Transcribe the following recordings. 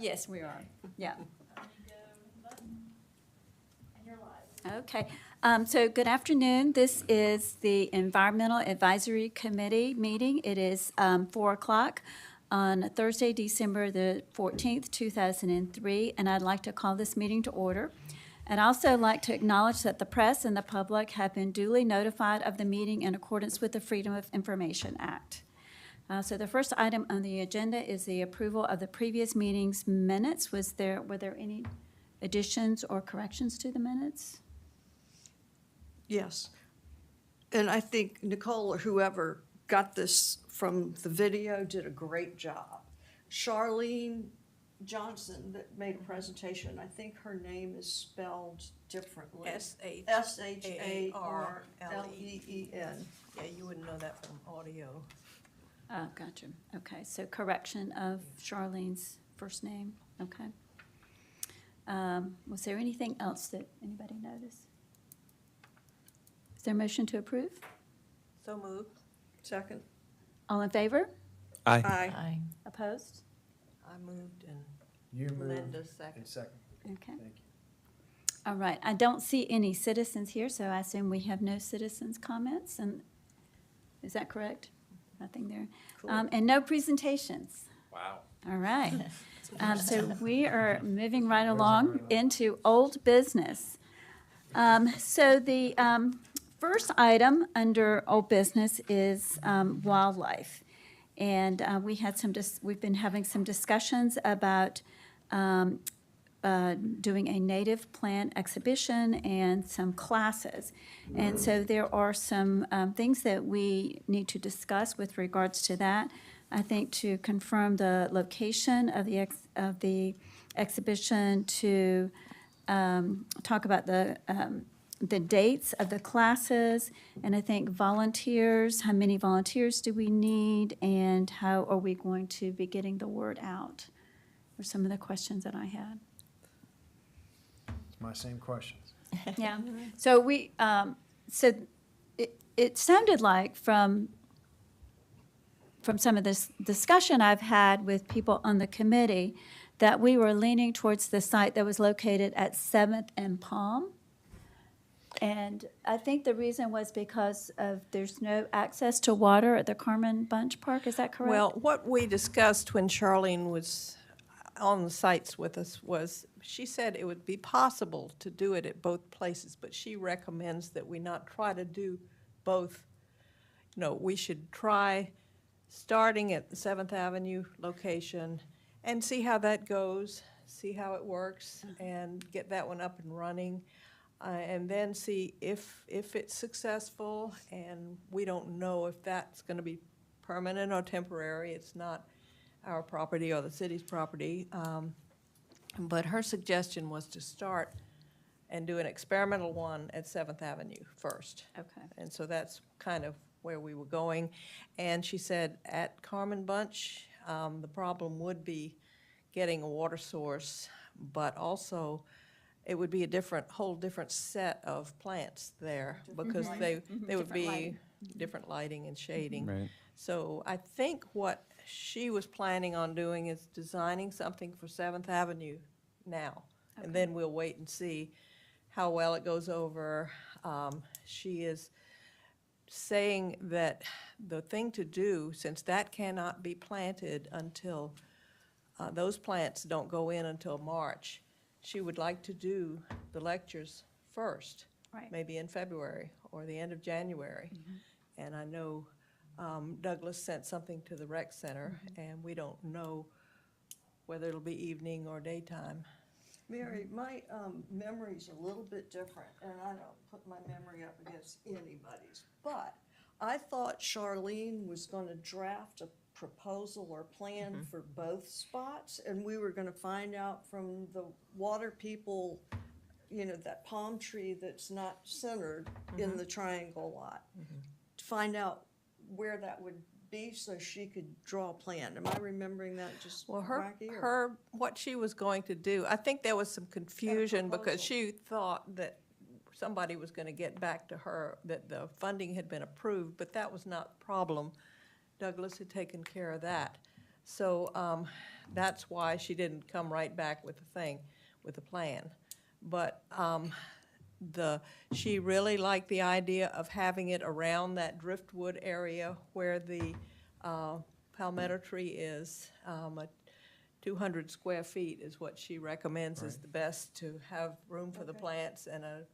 Yes, we are. Yeah. Okay. So good afternoon. This is the Environmental Advisory Committee meeting. It is 4 o'clock on Thursday, December the 14th, 2003, and I'd like to call this meeting to order. I'd also like to acknowledge that the press and the public have been duly notified of the meeting in accordance with the Freedom of Information Act. So the first item on the agenda is the approval of the previous meeting's minutes. Were there any additions or corrections to the minutes? Yes. And I think Nicole or whoever got this from the video did a great job. Charlene Johnson that made a presentation, I think her name is spelled differently. S-H-A-R-L-E-E-N. Shalen. Yeah, you wouldn't know that from audio. Oh, gotcha. Okay, so correction of Charlene's first name. Okay. Was there anything else that anybody noticed? Is there a motion to approve? So moved. Second. All in favor? Aye. Aye. Opposed? I moved and You moved Linda and second. second. Okay. Thank you. All right. I don't see any citizens here, so I assume we have no citizens' comments. And is that correct? Nothing there. Cool. And no presentations. Wow. All right. So we are moving right along into old business. So the first item under old business is wildlife. And we've been having some discussions about doing a native plant exhibition and some classes. And so there are some things that we need to discuss with regards to that. I think to confirm the location of the exhibition, to talk about the dates of the classes, and I think volunteers, how many volunteers do we need, and how are we going to be getting the word out, were some of the questions that I had. It's my same questions. Yeah, so it sounded like from some of this discussion I've had with people on the committee that we were leaning towards the site that was located at 7th and Palm. And I think the reason was because there's no access to water at the Carmen Bunch Park, is that correct? Well, what we discussed when Charlene was on the sites with us was, she said it would be possible to do it at both places, but she recommends that we not try to do both. No, we should try starting at the 7th Avenue location and see how that goes, see how it works, and get that one up and running. And then see if it's successful, and we don't know if that's going to be permanent or temporary. It's not our property or the city's property. But her suggestion was to start and do an experimental one at 7th Avenue first. Okay. And so that's kind of where we were going. And she said at Carmen Bunch, the problem would be getting a water source, but also it would be a whole different set of plants there, because they would Different be lighting. different lighting and shading. Right. So I think what she was planning on doing is designing something for 7th Avenue now. And then we'll wait and see how well it goes over. She is saying that the thing to do, since that cannot be planted until, those plants don't go in until March, she would like to do the lectures first, Right. maybe in February or the end of January. And I know Douglas sent something to the rec center, and we don't know whether it'll be evening or daytime. Mary, my memory's a little bit different, and I don't put my memory up against anybody's, but I thought Charlene was going to draft a proposal or plan for both spots, and we were going to find out from the water people, that palm tree that's not centered in the triangle lot, to find out where that would be so she could draw a plan. Am I remembering that just Well, wacky? Or? what she was going to do, I think there was some confusion because she thought that somebody was going to get back to her, that the funding had been approved, but that was not the problem. Douglas had taken care of that. So that's why she didn't come right back with with a plan. But she really liked the idea of having it around that driftwood area where the palmetto tree is. 200 square feet is what she recommends is Right. the best to have room for the Okay. plants and a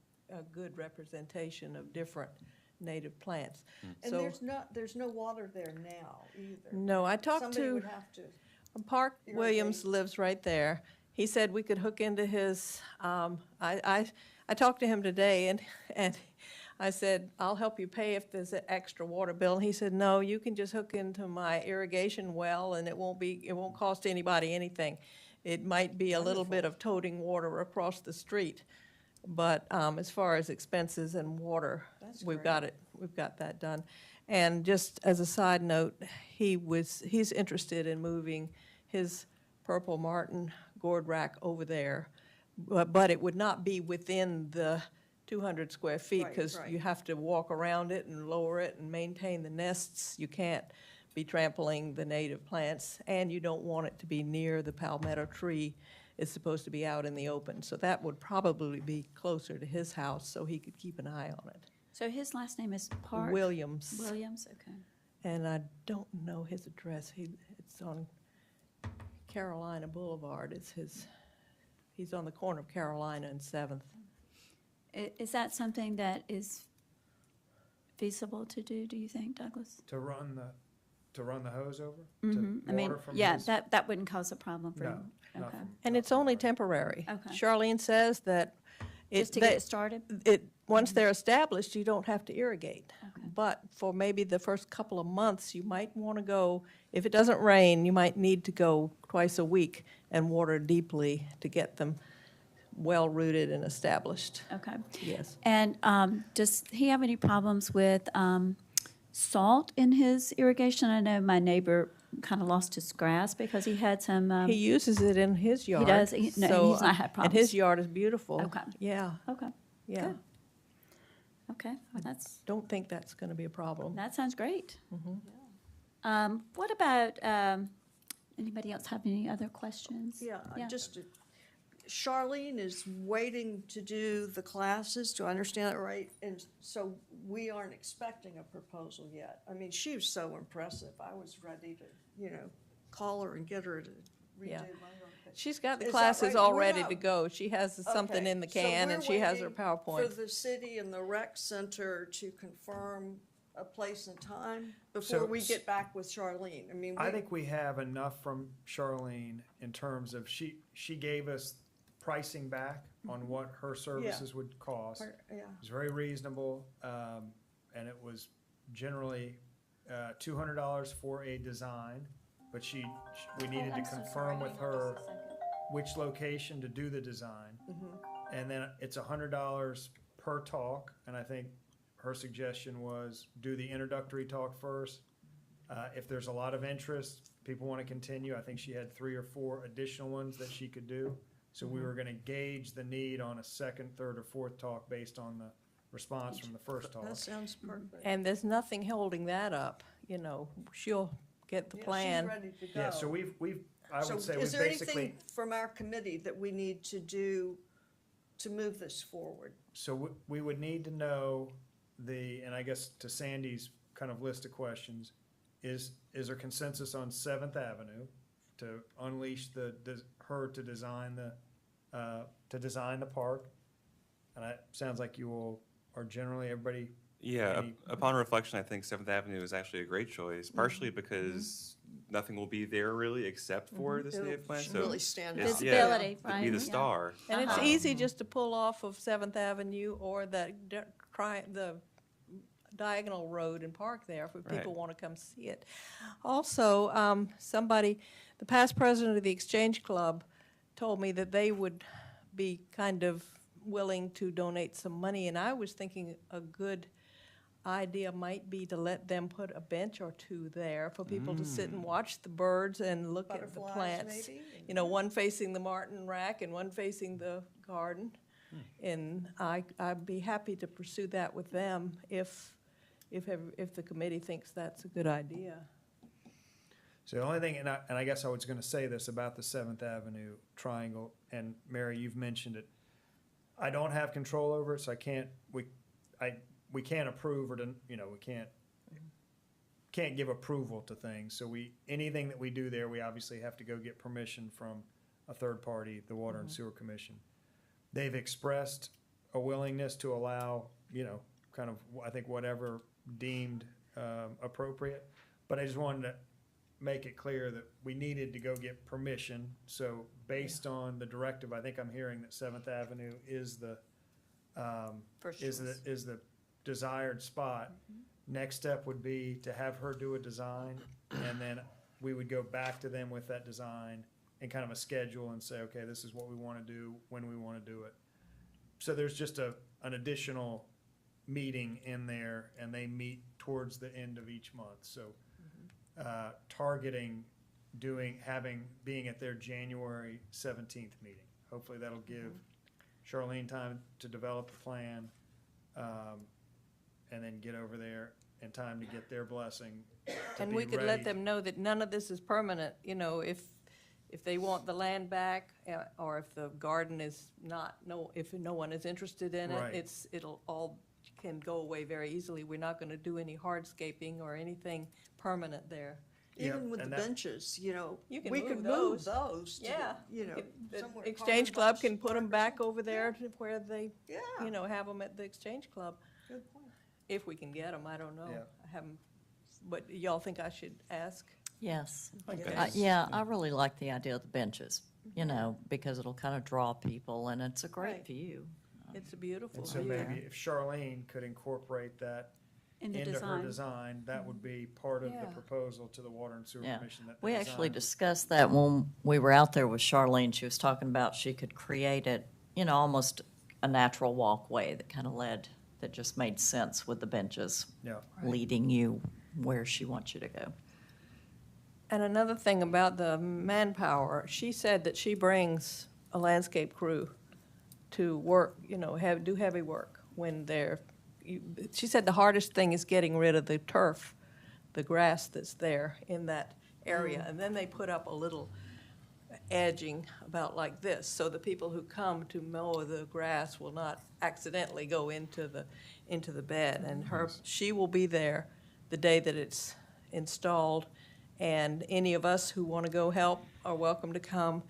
good representation of different native plants. And So, there's no water there now either. no, I talked Somebody to, would have to, Park Williams irrigate. lives right there. He said we could hook into his, I talked to him today, and I said, I'll help you pay if there's an extra water bill. And he said, no, you can just hook into my irrigation well, and it won't cost anybody anything. It might be a little bit of toting water across the street, but as far as expenses and water, That's we've great. got that done. And just as a side note, he's interested in moving his purple martin gourd rack over there, but it would not be within the 200 square feet, Right, because right. you have to walk around it and lower it and maintain the nests. You can't be trampling the native plants, and you don't want it to be near the palmetto tree. It's supposed to be out in the open, so that would probably be closer to his house, so he could keep an eye on it. So his last name is Park? Williams. Williams, okay. And I don't know his address. It's on Carolina Boulevard. He's on the corner of Carolina and 7th. Is that something that is feasible to do you think, Douglas? To run the hose over? Mhm. I mean, Water from yeah, his- that wouldn't cause a problem for No, you? not Okay. from- And not it's from only our- temporary. Okay. Charlene says that Just to get it started? once they're established, you don't have to irrigate. Okay. But for maybe the first couple of months, you might want to go, if it doesn't rain, you might need to go twice a week and water deeply to get them well-rooted and established. Okay. Yes. And does he have any problems with salt in his irrigation? I know my neighbor kind of lost his grass because he had some, He uses it in his yard. does? No, so, he's not had And his problems. yard is beautiful. Okay. Yeah, okay, yeah. Good. okay, well, Don't think that's going to be a problem. that sounds great. Mm-hmm. What about, anybody else have any other questions? yeah, Charlene is waiting to do the classes, do I understand that right? And so we aren't expecting a proposal yet. I mean, she was so impressive. I was ready to, call her and get her to redo Yeah. my own. She's got the Is that classes right? all We're ready not- to go. She has something Okay, in the so can, we're and she has her waiting PowerPoint. For the city and the rec center to confirm a place and time So- before we get back with Charlene. I mean, I think we have enough from Charlene in terms of, she gave us pricing back on what her services would cost. yeah, It was very reasonable, and it was generally $200 for a design, but we needed to confirm with her which location to do the design. And then it's $100 per talk, and I think her suggestion was do the introductory talk first. If there's a lot of interest, people want to continue, I think she had 3 or 4 additional ones that she could do. So we were gonna gauge the need on a second, third, or fourth talk based on the response from the first talk. that sounds perfect. And there's nothing holding that up, she'll get the Yeah, plan. she's ready to go. Yeah, so I So would say is we there basically, anything from our committee that we need to do to move this forward? so we would need to know and I guess to Sandy's kind of list of questions, is there consensus on Seventh Avenue to unleash her to design the park? And it sounds like you all are generally, everybody, Yeah, Any- upon reflection, I think Seventh Avenue is actually a great choice, partially because nothing will be there really except for this native plant. Should So really stand it's- out. yeah, Visibility, it'd right? be the Yeah. star. And it's Uh-huh. easy just to pull off of 7th Avenue or the diagonal road and park there if people Right. want to come see it. Also, the past president of the Exchange Club told me that they would be kind of willing to donate some money, and I was thinking a good idea might be to let them put a bench or two there for people to sit and watch the birds and look at the Butterflies, plants. maybe? One facing the martin rack and one facing the garden. And I'd be happy to pursue that with them if the committee thinks that's a good idea. So the only thing, and I guess I was gonna say this about the Seventh Avenue triangle, and Mary, you've mentioned it. I don't have control over it, so we can't approve or, we can't give approval to things. So anything that we do there, we obviously have to go get permission from a third party, the Water and Sewer Commission. They've expressed a willingness to allow, kind of, I think, whatever deemed appropriate. But I just wanted to make it clear that we needed to go get permission. So based on the directive, I think I'm hearing that Seventh Avenue is the desired spot. Next step would be to have her do a design, and then we would go back to them with that design and kind of a schedule and say, okay, this is what we want to do, when we want to do it. So there's just an additional meeting in there, and they meet towards the end of each month. So targeting being at their January 17th meeting. Hopefully that'll give Charlene time to develop a plan, and then get over there in time to get their blessing to And be we could ready. let them know that none of this is permanent, if they want the land back, or if the garden is if no one is interested in Right. it, it'll all can go away very easily. We're not gonna do any hardscaping or anything permanent there. Even Yep, with the and that- benches, You can we move could those. move those to, Yeah. The somewhere. Exchange Club Carmen's can put them Park or back something. over there to where they, Yeah, have them at the Exchange Club, good point. if we can get them, I don't know. Yeah. I haven't, but y'all think I should ask? Yes. think Okay. that's- Yeah, I really like the idea of the benches, because it'll kind of draw people, and it's a great Right. view. It's a beautiful And so view. maybe if Charlene could incorporate that In the into her design. design, that would be part of the Yeah. proposal to the Water and Sewer Yeah. Commission. that the We actually design- discussed that when we were out there with Charlene. She was talking about she could create it, almost a natural walkway that just made sense with the benches Yeah, leading you where she wants you to go. And another thing about the manpower, she said that she brings a landscape crew to work, do heavy work when she said the hardest thing is getting rid of the turf, the grass that's there in that area. And then they put up a little edging about like this, so the people who come to mow the grass will not accidentally go into the bed. And she will be there the day that it's installed, and any of us who want to go help are welcome to come.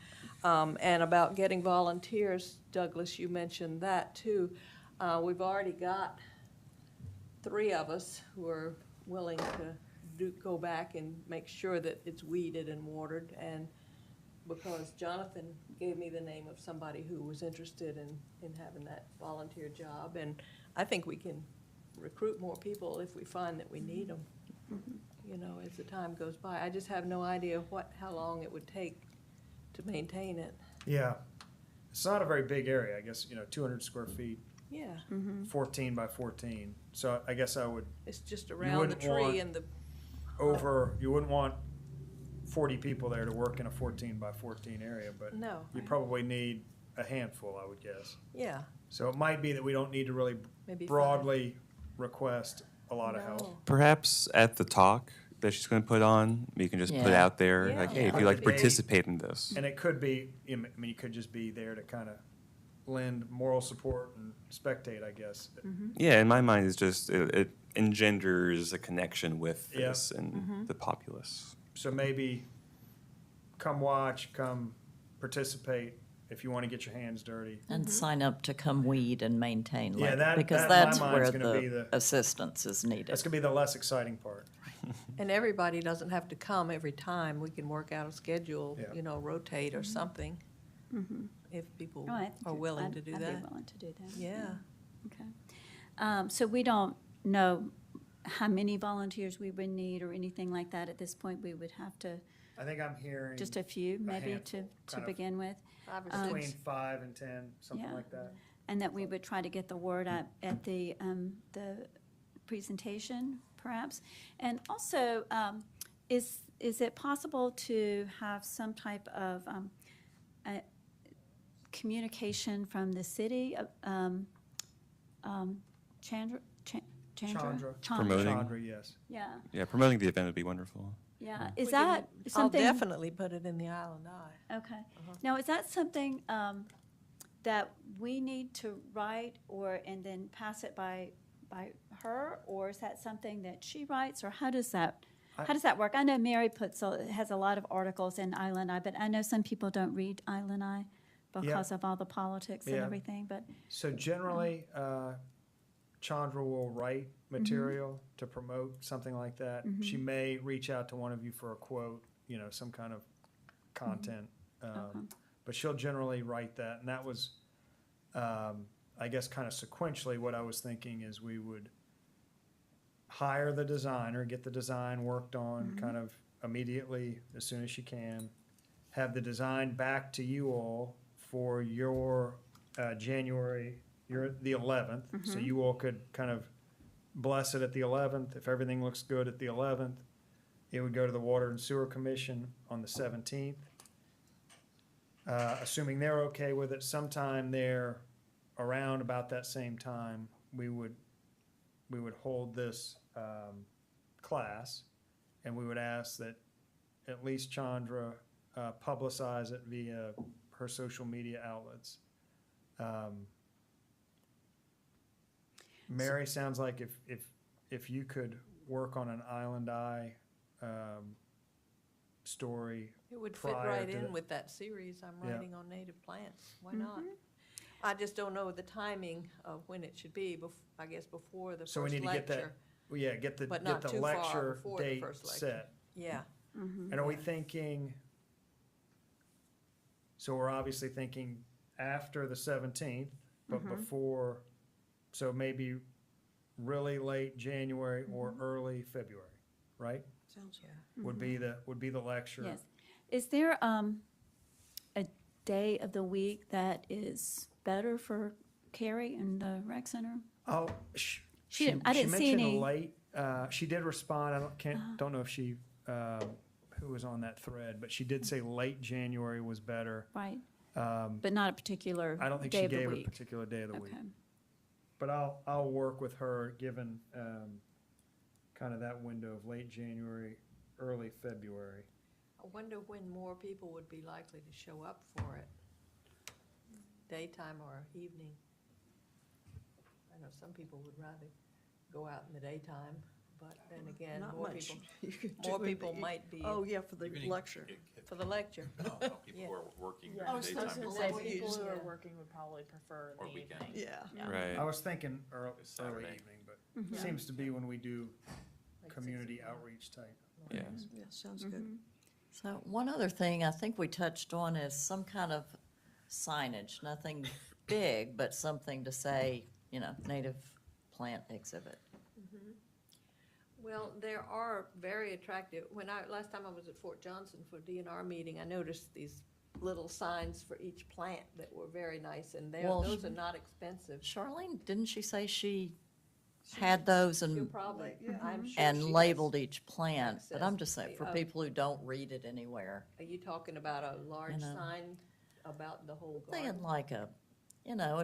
And about getting volunteers, Douglas, you mentioned that too. We've already got 3 of us who are willing to go back and make sure that it's weeded and watered, and because Jonathan gave me the name of somebody who was interested in having that volunteer job, and I think we can recruit more people if we find that we need them, as the time goes by. I just have no idea how long it would take to maintain it. yeah. It's not a very big area, I guess, 200 square feet, Yeah, 14 by 14. So I guess I would it's just around the wouldn't want- tree and the, you wouldn't want 40 people there to work in a 14 by 14 area, but no. you probably need a handful, I would guess. Yeah, So it might be that we don't need to really maybe 5. broadly request a lot of help. No. Perhaps at the talk that she's going to put on, you can just put Yeah. out there, Yeah. like, hey, if Yeah. you'd like to They- participate in this. And it could be, you could just be there to kind of lend moral support and spectate, I guess. Yeah, in my mind, it's just, it engenders a connection with Yeah. this and the populace. So maybe come watch, come participate if you want to get your hands dirty. And sign up to come weed and maintain, Yeah, because that in my that's mind's where gonna be the the- assistance is needed. That's gonna be the less exciting part. And everybody doesn't have to come every time. We can work out a schedule, Yeah. rotate or something, if people Oh, I think are willing to do I'd that. be willing to do that. Yeah. Okay. So we don't know how many volunteers we would need or anything like that at this point. We would have to, I think I'm hearing just a few maybe handful, to kind of. begin with. 5 or between 6. 5 and 10, something Yeah. like that. And that we would try to get the word out at the presentation, perhaps. And also, is it possible to have some type of communication from the city? Chandra? Chandra. Promoting. Chandra, yes. Yeah. Yeah, promoting the event would be wonderful. Yeah, We is can- that I'll something? definitely put it in the Island Eye. Okay. Now, is that something that we need to write or, and then pass it by her? Or is that something that she writes, or how does that work? I know Mary has a lot of articles in Island Eye, but I know some people don't read Island Eye because of all the politics and Yeah. everything, but, So generally, Chandra will write material to promote something like that. She may reach out to one of you for a quote, you know, some kind of content. But she'll generally write that, and that was, I guess, kind of sequentially, what I was thinking is we would hire the designer, get the design worked on kind of immediately, as soon as she can, have the design back to you all for your January, the 11th, so you all could kind of bless it at the 11th. If everything looks good at the 11th, it would go to the Water and Sewer Commission on the 17th. Assuming they're okay with it, sometime there, around about that same time, we would hold this class, and we would ask that at least Chandra publicize it via her social media outlets. Mary, sounds like if you could work on an Island Eye story. It would fit prior right to in the- with that series I'm Yeah. writing on native plants. Why not? I just don't know the timing of when it should be, I guess before the So we first need to get that, lecture. well, yeah, get the But not too far lecture before the date first lecture. set. Yeah, And are we thinking, so we're obviously thinking after the 17th, but before, so maybe really late January or early February, right? Sounds yeah. Would be the lecture. yes. Is there a day of the week that is better for Carrie in the rec center? Oh, She didn't- I didn't see mentioned any- late, she did respond, don't know if she, who was on that thread, but she did say late January was better. Right, but not a particular I don't think day she of the gave a week? particular day of the week. Okay, But I'll work with her, given, kind of that window of late January, early February. I wonder when more people would be likely to show up for it. Daytime or evening. I know some people would rather go out in the daytime, but then again, Not more much people, you could more do in people the- might be Oh, yeah, for the Even lecture. for the lecture. No, people who are working Yeah. during I the was daytime. gonna would say, probably- people who are Yeah. working would probably prefer Or the weekend. evening. Yeah. Right. I was thinking early Saturday. evening, but seems to be when we do Like community 6 o'clock. outreach type. Yeah. Yeah, sounds good. So one other thing I think we touched on is some kind of signage, nothing big, but something to say, native plant exhibit. Well, there are very attractive, last time I was at Fort Johnson for DNR meeting, I noticed these little signs for each plant that were very nice, and Well, those are not expensive. Charlene, didn't she say she had those She'll and, probably, Yeah. I'm sure and she has. labeled each plant? But I'm access just to saying, the- for oh. people who don't read it anywhere, Are you talking about a large know. sign about the whole thinking garden? like a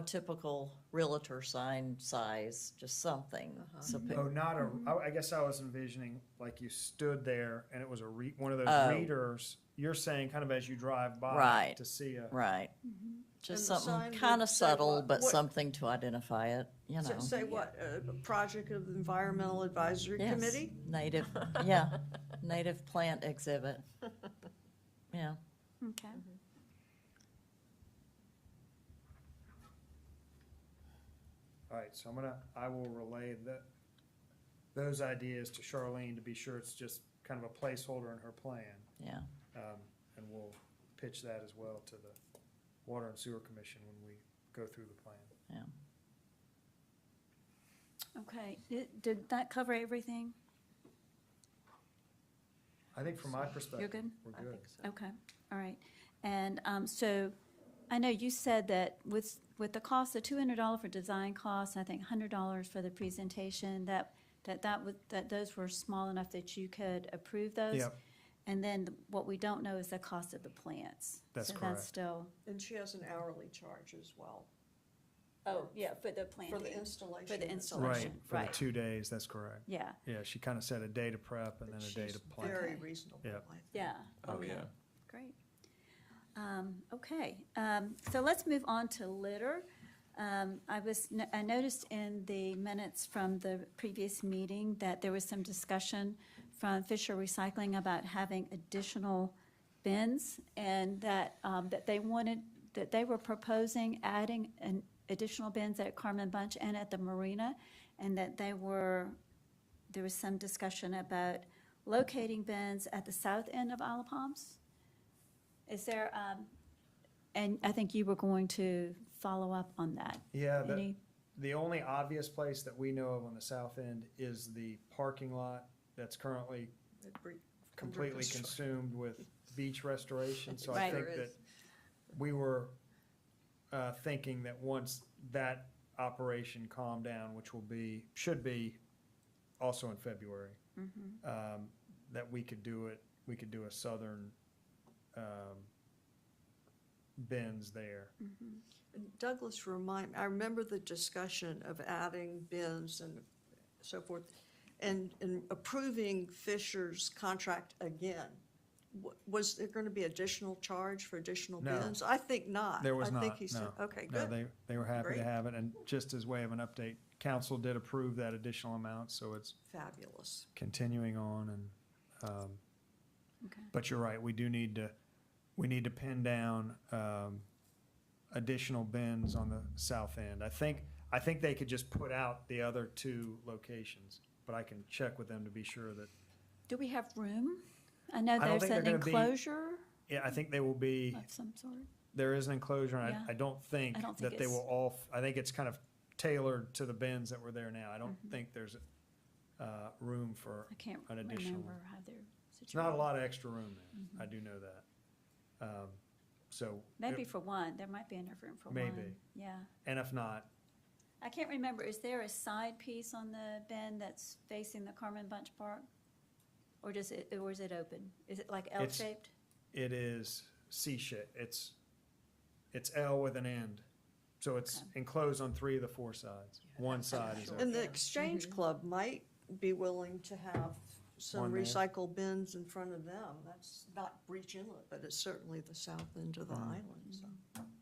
typical realtor sign size, just something. So pe- Oh, not a, I guess I was envisioning like you stood there and it was one of those Oh. readers. You're saying kind of as you drive by Right. to see a. Right. Just And the sign something kind would of say subtle, what? but What- something to identify it, Say what, a project of the Environmental Advisory Yes, Committee? native, yeah, native plant exhibit. Yeah, okay. All right, so I will relay those ideas to Charlene to be sure it's just kind of a placeholder in her plan. yeah. And we'll pitch that as well to the Water and Sewer Commission when we go through the plan. Okay, did that cover everything? I think from my perspective, good? we're I good. think so. Okay, all right. And so I know you said that with the cost of $200 for design costs, I think $100 for the presentation, that those were small enough that you could approve those? Yep. And then what we don't know is the cost of the plants. That's So correct. that's still, And she has an hourly charge as well. Oh, yeah, for the planting. For the installation. For the and installation. Right, for the Right. 2 days, that's correct. Yeah, Yeah, she kind of said a day to prep and But then a day she's to plant. very Okay. reasonable, Yep. I think. yeah. Oh, Okay. yeah. Great. Okay, so let's move on to litter. I noticed in the minutes from the previous meeting that there was some discussion from Fisher Recycling about having additional bins, and that, that they were proposing adding an additional bins at Carmen Bunch and at the marina, and that there was some discussion about locating bins at the south end of Isle of Palms. Is there, and I think you were going to follow up on that. Yeah, Any, the only obvious place that we know of on the south end is the parking lot that's currently It'd be completely under consumed with beach restoration. So I Right. think There that is. we were thinking that once that operation calmed down, which should be also in February, that we could do a southern bins there. And Douglas, I remember the discussion of adding bins and so forth, and approving Fisher's contract again. Was there gonna be additional charge for additional No. bins? I think not. There was I think not, he said, no. okay, No, good. they were happy to Great. have it, and just as way of an update, council did approve that additional amount, so it's Fabulous. continuing on and, okay. but you're right, we need to pin down, additional bins on the south end. I think they could just put out the other 2 locations, but I can check with them to be sure that, Do we have room? I know I don't there's think they're an gonna be- enclosure yeah, I think they will be, of some sort. there is an enclosure, and Yeah. I don't think I don't think that they it's- will all, I think it's kind of tailored to the bins that were there now. I don't think there's, room for I can't an additional remember one. how they're situated. It's not a lot of extra room there, I do know that. So. Maybe it- for one, there might be enough room for one. Maybe. Yeah. And if not, I can't remember, is there a side piece on the bin that's facing the Carmen Bunch Park? Or is it open? Is it like L-shaped? it is C-shaped, it's L with an end. So it's Okay. enclosed on 3 of the 4 sides. One side is sure. open. And the Exchange Club might be willing to have some One there. recycle bins in front of them. That's not Breach Inlet, but it's certainly the south end of the island, so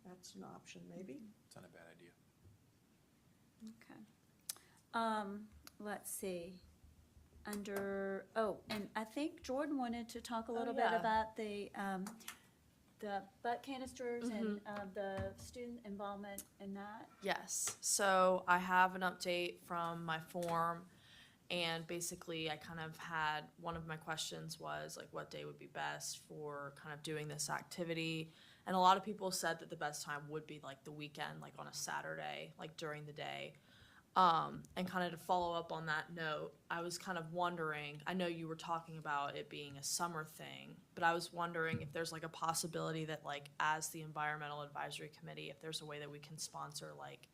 that's an option maybe. It's not a bad idea. Okay. Let's see. And I think Jordan wanted to talk a little bit yeah. about the butt canisters and the student involvement in that. Yes, so I have an update from my form, and basically I kind of had, one of my questions was like what day would be best for kind of doing this activity. And a lot of people said that the best time would be like the weekend, like on a Saturday, like during the day. And kind of to follow up on that note, I was kind of wondering, I know you were talking about it being a summer thing, but I was wondering if there's like a possibility that like as the Environmental Advisory Committee, if there's a way that we can sponsor like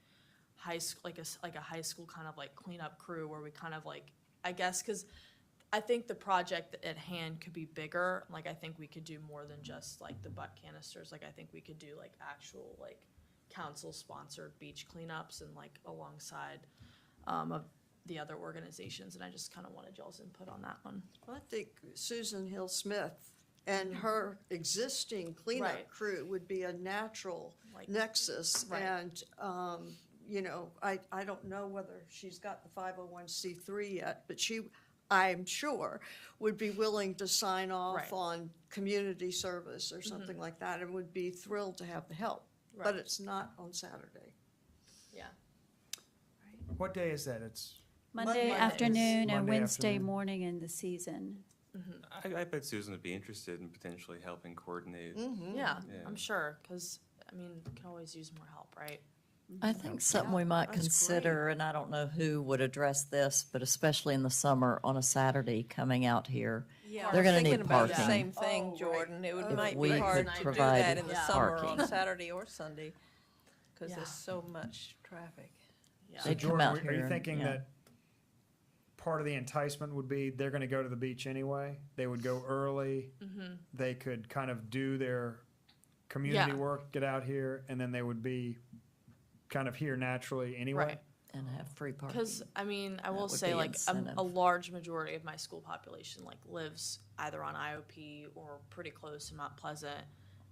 high school, like a high school kind of like cleanup crew where we kind of like, I guess, because I think the project at hand could be bigger. Like I think we could do more than just like the butt canisters. Like I think we could do like actual like council-sponsored beach cleanups and like alongside of the other organizations, and I just kind of wanted y'all's input on that one. I think Susan Hill Smith and her existing cleanup Right. crew would be a natural Like- nexus. Right. And, you know, I don't know whether she's got the 501c3 yet, but I'm sure, would be willing to sign off Right. on community service or something like that, and would be thrilled to have the help. But Right. it's not on Saturday. Yeah. What day is that? It's, Monday Mondays. afternoon and Monday Wednesday afternoon. morning in the season. I bet Susan would be interested in potentially helping coordinate. Yeah, Yeah. I'm sure, because, I mean, we can always use more help, right? I think something we might that's great. consider, and I don't know who would address this, but especially in the summer on a Saturday coming out here. Yeah. They're gonna Thinking need about the parking. same thing, Oh, right. Jordan. It would, If might we be hard could to do provide that in the Yeah. summer on parking. Saturday or Sunday, because Yeah. there's so much traffic. Yeah. so They'd come Jordan, out are here you and- thinking yeah. that part of the enticement would be they're gonna go to the beach anyway? They would go early, they could kind of do their community Yeah. work, get out here, and then they would be kind of here naturally anyway. Right. And have free parking. Because, I mean, I That will would say, be like, a incentive. large majority of my school population, like, lives either on IOP or pretty close to Mount Pleasant.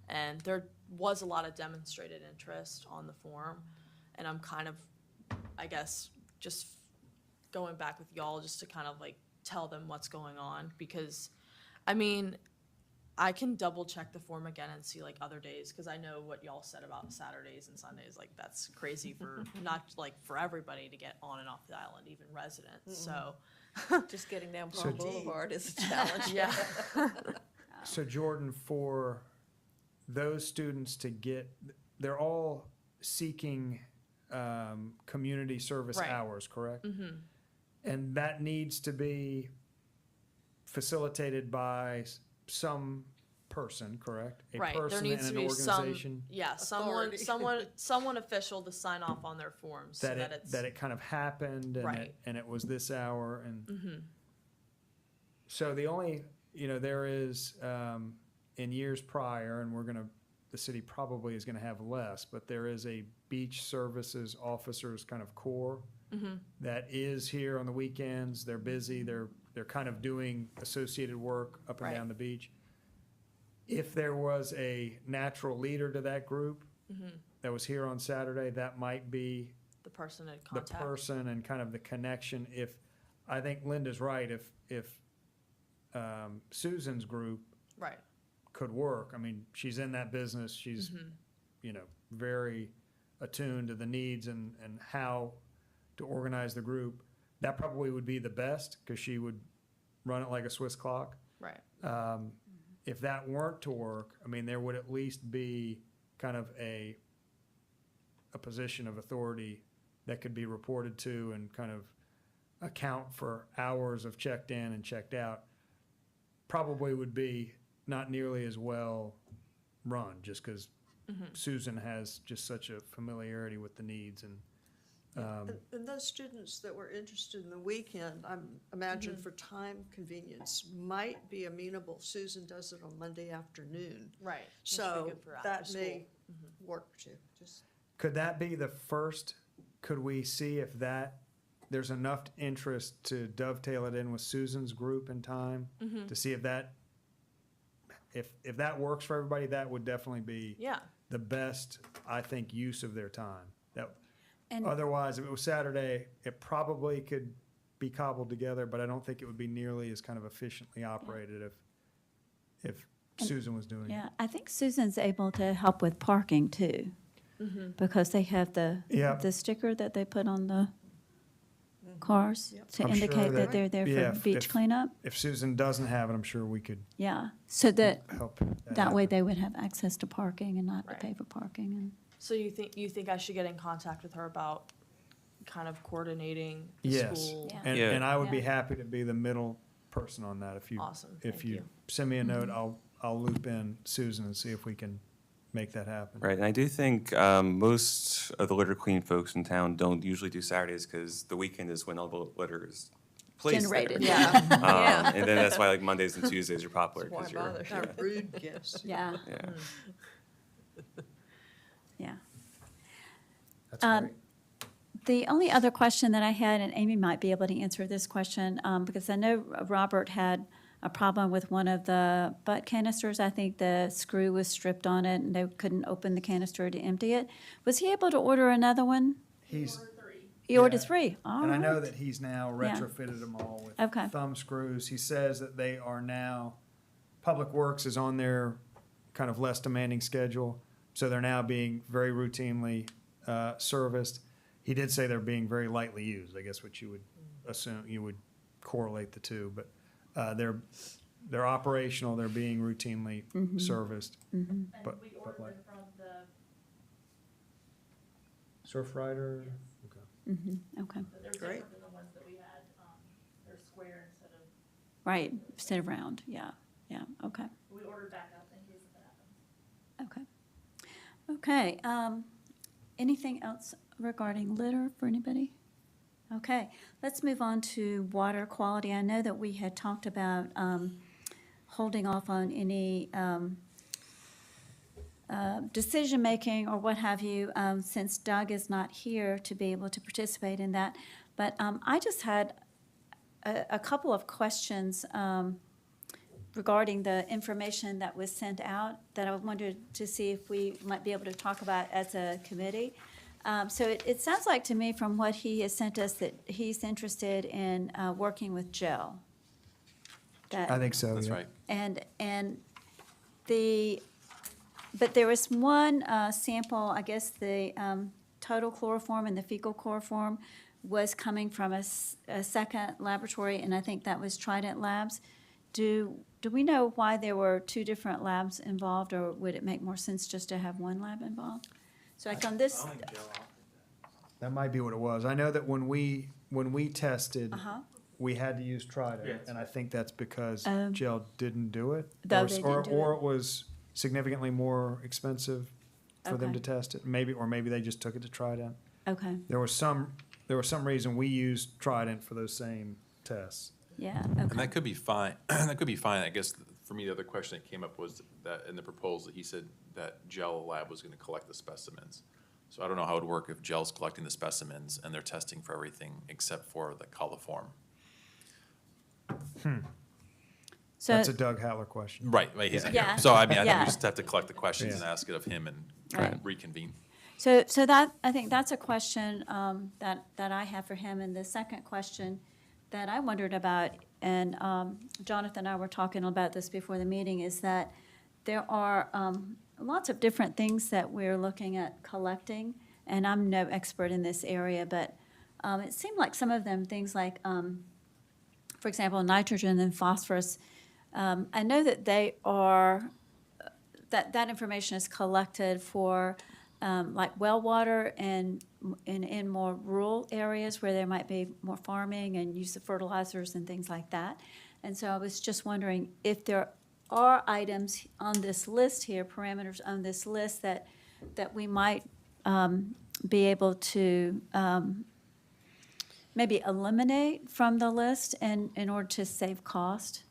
And there was a lot of demonstrated interest on the forum. And I'm kind of, I guess, just going back with y'all just to kind of, like, tell them what's going on. Because, I mean, I can double check the form again and see like other days, because I know what y'all said about Saturdays and Sundays, like that's crazy for, not like for everybody to get on and off the island, even residents, so. Just getting down So- Palm Boulevard is a challenge. Yeah. So Jordan, for those students to get, they're all seeking community service Right. hours, correct? Mm-hmm. And that needs to be facilitated by some person, correct? Right, A there person needs in to an be some, organization yeah, Authority. someone official to sign off on their forms, so that it's. that it kind of happened and Right. it was this hour and. So the only, there is, in years prior, and the city probably is gonna have less, but there is a beach services officers kind of corps that is here on the weekends. They're busy. They're kind of doing associated work up and Right. down the beach. If there was a natural leader to that group that was here on Saturday, that might be The person to the contact. person and kind of the connection. I think Linda's right, if Susan's group Right, could work, I mean, she's in that business, she's, very attuned to the needs and how to organize the group. That probably would be the best, because she would run it like a Swiss clock. right, If that weren't to work, I mean, there would at least be kind of a position of authority that could be reported to and kind of account for hours of checked in and checked out. Probably would be not nearly as well run, just because Susan has just such a familiarity with the needs and, And those students that were interested in the weekend, I imagine for time convenience, might be amenable. Susan does it on Monday afternoon. right. Which would be So good for after that school. may work too, just. could that be the first, could we see if there's enough interest to dovetail it in with Susan's group in time? To see if that works for everybody, that would definitely be Yeah, the best, I think, use of their time. And- Otherwise, if it was Saturday, it probably could be cobbled together, but I don't think it would be nearly as kind of efficiently operated if Susan was doing it. Yeah, I think Susan's able to help with parking too, because they have Yeah. the sticker that they put on the cars to I'm sure indicate that- that they're there yeah, for beach if- cleanup. If Susan doesn't have it, I'm sure we could Yeah, so that help. that way they would have access to parking and not to Right. pay for parking and. so you think I should get in contact with her about kind of coordinating the Yes. school? Yeah. And, Yeah. and I would be Yeah. happy to be the middle person on that. If you, Awesome, if thank you you. send me a note, I'll loop in Susan and see if we can make that happen. Right, and I do think most of the Litter Queen folks in town don't usually do Saturdays because the weekend is when all the litter is placed there. Generated. Yeah. And then that's why like Mondays and Tuesdays are popular Why because you're. bother? Not rude gifts. Yeah, Yeah. yeah. That's Um, great. The only other question that I had, and Amy might be able to answer this question, because I know Robert had a problem with one of the butt canisters. I think the screw was stripped on it and they couldn't open the canister to empty it. Was he able to order another one? He's, He ordered Yeah. 3. All and I know right. that he's now Yeah. retrofitted them all with Okay. thumb screws. He says that they are now, Public Works is on their kind of less demanding schedule, so they're now being very routinely serviced. He did say they're being very lightly used, I guess what you would assume, you would correlate the two, but they're operational, they're being routinely serviced. But we but ordered like from the, Surfrider? Okay. Okay, they're Great. different than the ones that we had, they're square instead of, right, instead of round, yeah, okay, we ordered backup in case of that happens. okay. Okay, anything else regarding litter for anybody? Okay, let's move on to water quality. I know that we had talked about holding off on any decision-making or what have you, since Doug is not here to be able to participate in that. But I just had a couple of questions regarding the information that was sent out that I wanted to see if we might be able to talk about as a committee. So it sounds like to me from what he has sent us that he's interested in working with Jill. I think so, That's yeah. right. And but there was one sample, I guess the total chloroform and the fecal chloroform was coming from a second laboratory, and I think that was Trident Labs. Do we know why there were two different labs involved, or would it make more sense just to have one lab involved? So like on this, That might be what it was. I know that when we tested, uh-huh, we had to use Trident, and I think that's because Um, gel didn't do it. Though or they or- didn't do Or it. it was significantly more expensive for them Okay. to test it, or maybe they just took it to Trident. okay, There was some reason we used Trident for those same tests. yeah, And okay, that could be fine, that could be fine. I guess for me, the other question that came up was that in the proposal, he said that Gel Lab was gonna collect the specimens. So I don't know how it would work if Gel's collecting the specimens and they're testing for everything except for the coliform. so, That's a Doug Hattler question. Right, he's not here. Yeah. So I mean, I think Yeah. we just have to collect the questions and Yeah. ask it of him and Right. reconvene. so that, I think that's a question that I have for him. And the second question that I wondered about, and Jonathan and I were talking about this before the meeting, is that there are lots of different things that we're looking at collecting, and I'm no expert in this area, but it seemed like some of them, things like, for example, nitrogen and phosphorus, I know that they are, that information is collected for like well water and in more rural areas where there might be more farming and use of fertilizers and things like that. And so I was just wondering if there are items on this list here, parameters on this list that we might be able to maybe eliminate from the list in order to save cost.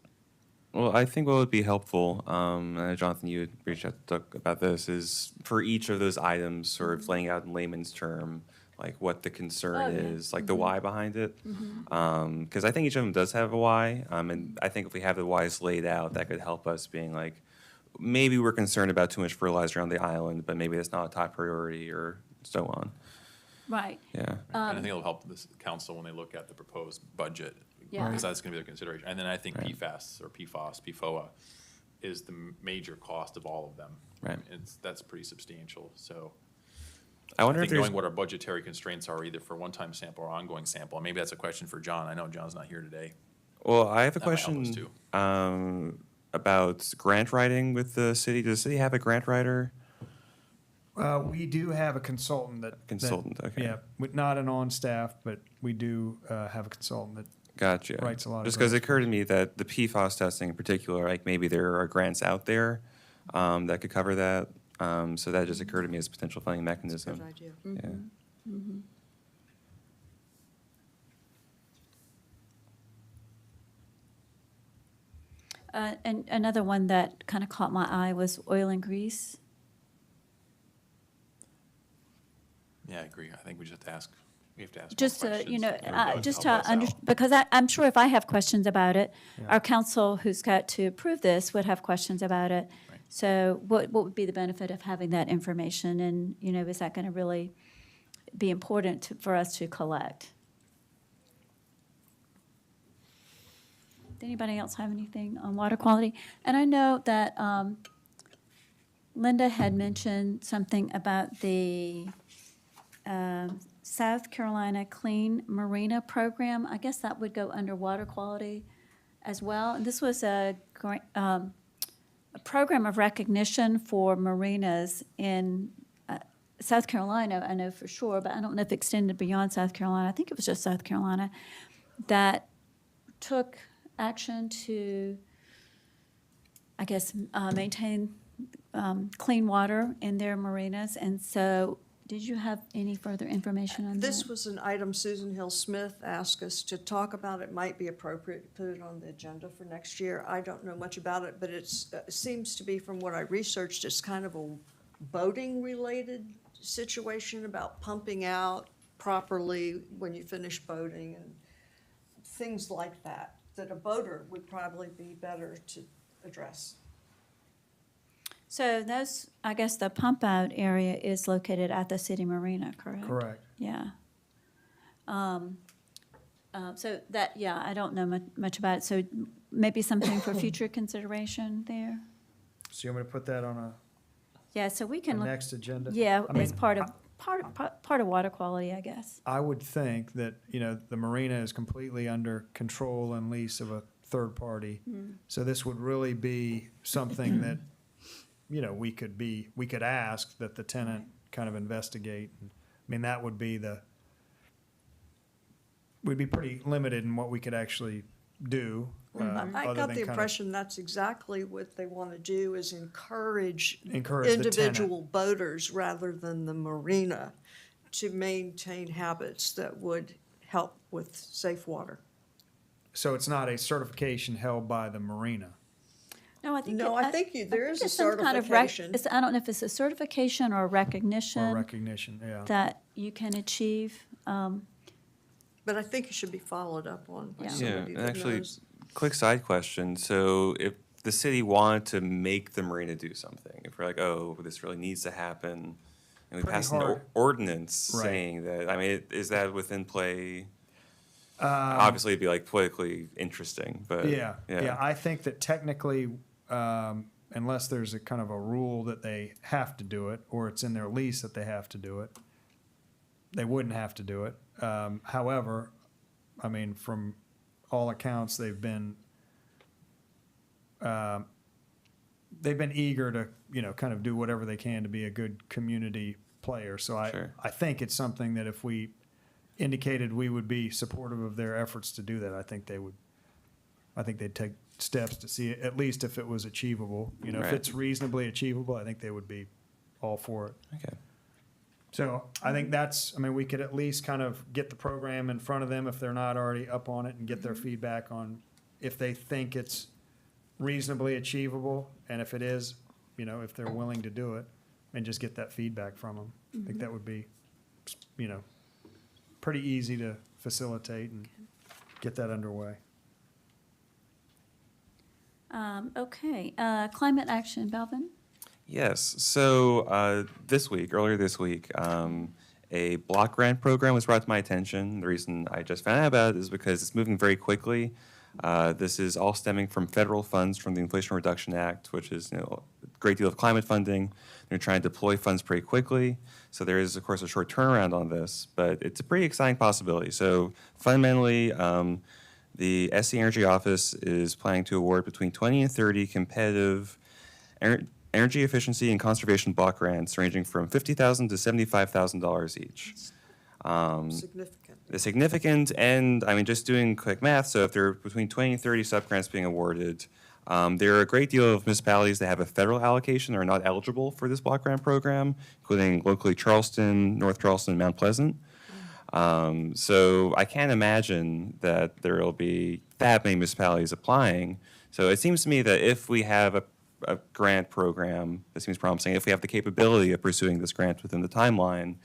Well, I think what would be helpful, Jonathan, you had reached out to Doug about this, is for each of those items, sort of laying out in layman's term, like what the concern Oh, yeah. is, like the why behind it. Because I think each of them does have a why, and I think if we have the whys laid out, that could help us being like, maybe we're concerned about too much fertilizer on the island, but maybe that's not a top priority, or so on. Right. Yeah. And I think it'll help this council when they look at the proposed budget. Yeah. Because that's gonna be their consideration. And then I think Right. PFAS or PFOS, PFOA is the major cost of all of them. Right. That's pretty substantial, so. I wonder I if think there's. knowing what our budgetary constraints are, either for one-time sample or ongoing sample, and maybe that's a question for John. I know John's not here today. Well, I have a That might help question us too. about grant writing with the city. Does the city have a grant writer? We do have a consultant Consultant, okay. Yeah, not an on-staff, but we do have a consultant that Gotcha. writes a lot of Just because it grants. occurred to me that the PFAS testing in particular, like maybe there are grants out there that could cover that. So that just occurred to me as a potential funding mechanism. idea. Yeah. And another one that kind of caught my eye was oil and grease. Yeah, I agree. I think we just have to ask, we have to ask more Just to, questions. you know, and that would just help to us out. because I'm sure if I have questions about it, Yeah. our council who's got to approve this would have questions about it. Right. So what would be the benefit of having that information? And, you know, is that going to really be important for us to collect? Did anybody else have anything on water quality? And I know that Linda had mentioned something about the South Carolina Clean Marina Program. I guess that would go under water quality as well. And this was a program of recognition for marinas in South Carolina, I know for sure, but I don't know if it extended beyond South Carolina. I think it was just South Carolina that took action to, I guess, maintain clean water in their marinas. And so, did you have any further information on that? This was an item Susan Hill Smith asked us to talk about. It might be appropriate to put it on the agenda for next year. I don't know much about it, but it seems to be, from what I researched, it's kind of a boating-related situation about pumping out properly when you finish boating and things like that, that a boater would probably be better to address. So those, I guess the pump out area is located at the city marina, correct? Correct. Yeah. So that, yeah, I don't know much about it, so maybe something for future consideration there? So you want me to put that on Yeah, so we a can, look. next agenda? Yeah, I mean, as part of water quality, I guess. I would think that, the marina is completely under control and lease of a third party. So this would really be something that, we could ask that the tenant kind of investigate. I mean, that would be we'd be pretty limited in what we could actually do. I other got than the kind of impression that's exactly what they want to do, is encourage Encourage the tenant. individual boaters rather than the marina to maintain habits that would help with safe water. So it's not a certification held by the marina. No, I think. No, I think there is a it's some kind of certification. I don't know if it's a certification or a Or recognition recognition, yeah. that you can achieve. But I think it should be followed up on by Yeah. somebody and that actually, knows. quick side question. So if the city wanted to make the marina do something, if we're like, oh, this really needs to happen, and we Pretty pass an hard. ordinance Right. saying that, I mean, is that within play? Obviously, it'd be like politically interesting, but. Yeah, I think that technically, unless there's a kind of a rule that they have to do it, or it's in their lease that they have to do it, they wouldn't have to do it. However, I mean, from all accounts, they've been eager to, kind of do whatever they can to be a good community player. So Sure. I think it's something that if we indicated we would be supportive of their efforts to do that, I think they'd take steps to see it, at least if it was achievable. If Right. it's reasonably achievable, I think they would be all for it. Okay. So I think we could at least kind of get the program in front of them if they're not already up on it, and get their feedback on if they think it's reasonably achievable, and if it is, if they're willing to do it, and just get that feedback from them. I think that would be, pretty easy to facilitate and get that underway. Okay, climate action, Belvin? Yes. So earlier this week, a block grant program was brought to my attention. The reason I just found out about it is because it's moving very quickly. This is all stemming from federal funds from the Inflation Reduction Act, which is a great deal of climate funding. They're trying to deploy funds pretty quickly. So there is, of course, a short turnaround on this, but it's a pretty exciting possibility. So fundamentally, the SC Energy Office is planning to award between 20 and 30 competitive energy efficiency and conservation block grants ranging from $50,000 to $75,000 each. Significant. It's significant, and I mean, just doing quick math, so if there are between 20 and 30 subgrants being awarded, there are a great deal of municipalities that have a federal allocation that are not eligible for this block grant program, including locally Charleston, North Charleston, and Mount Pleasant. So I can't imagine that there will be that many municipalities applying. So it seems to me that if we have a grant program that seems promising, if we have the capability of pursuing this grant within the timeline,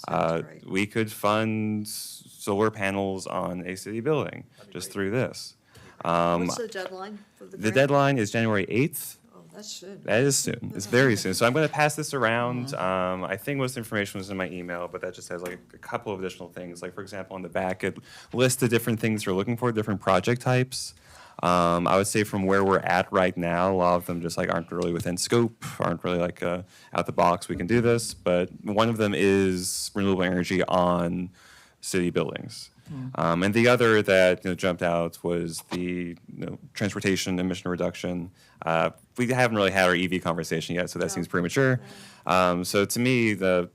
Sounds great. we could fund solar panels on a city building just through this. What's the deadline for the The grant? deadline is January 8th. Oh, that's soon. That is soon. It's very soon. So I'm going to pass this around. I think most information was in my email, but that just has like a couple of additional things. Like, for example, on the back, it lists the different things we're looking for, different project types. I would say from where we're at right now, a lot of them just like aren't really within scope, aren't really like out the box, we can do this. But one of them is renewable energy on city buildings. And the other that jumped out was the transportation emission reduction. We haven't really had our EV conversation yet, so that seems premature. So to me, the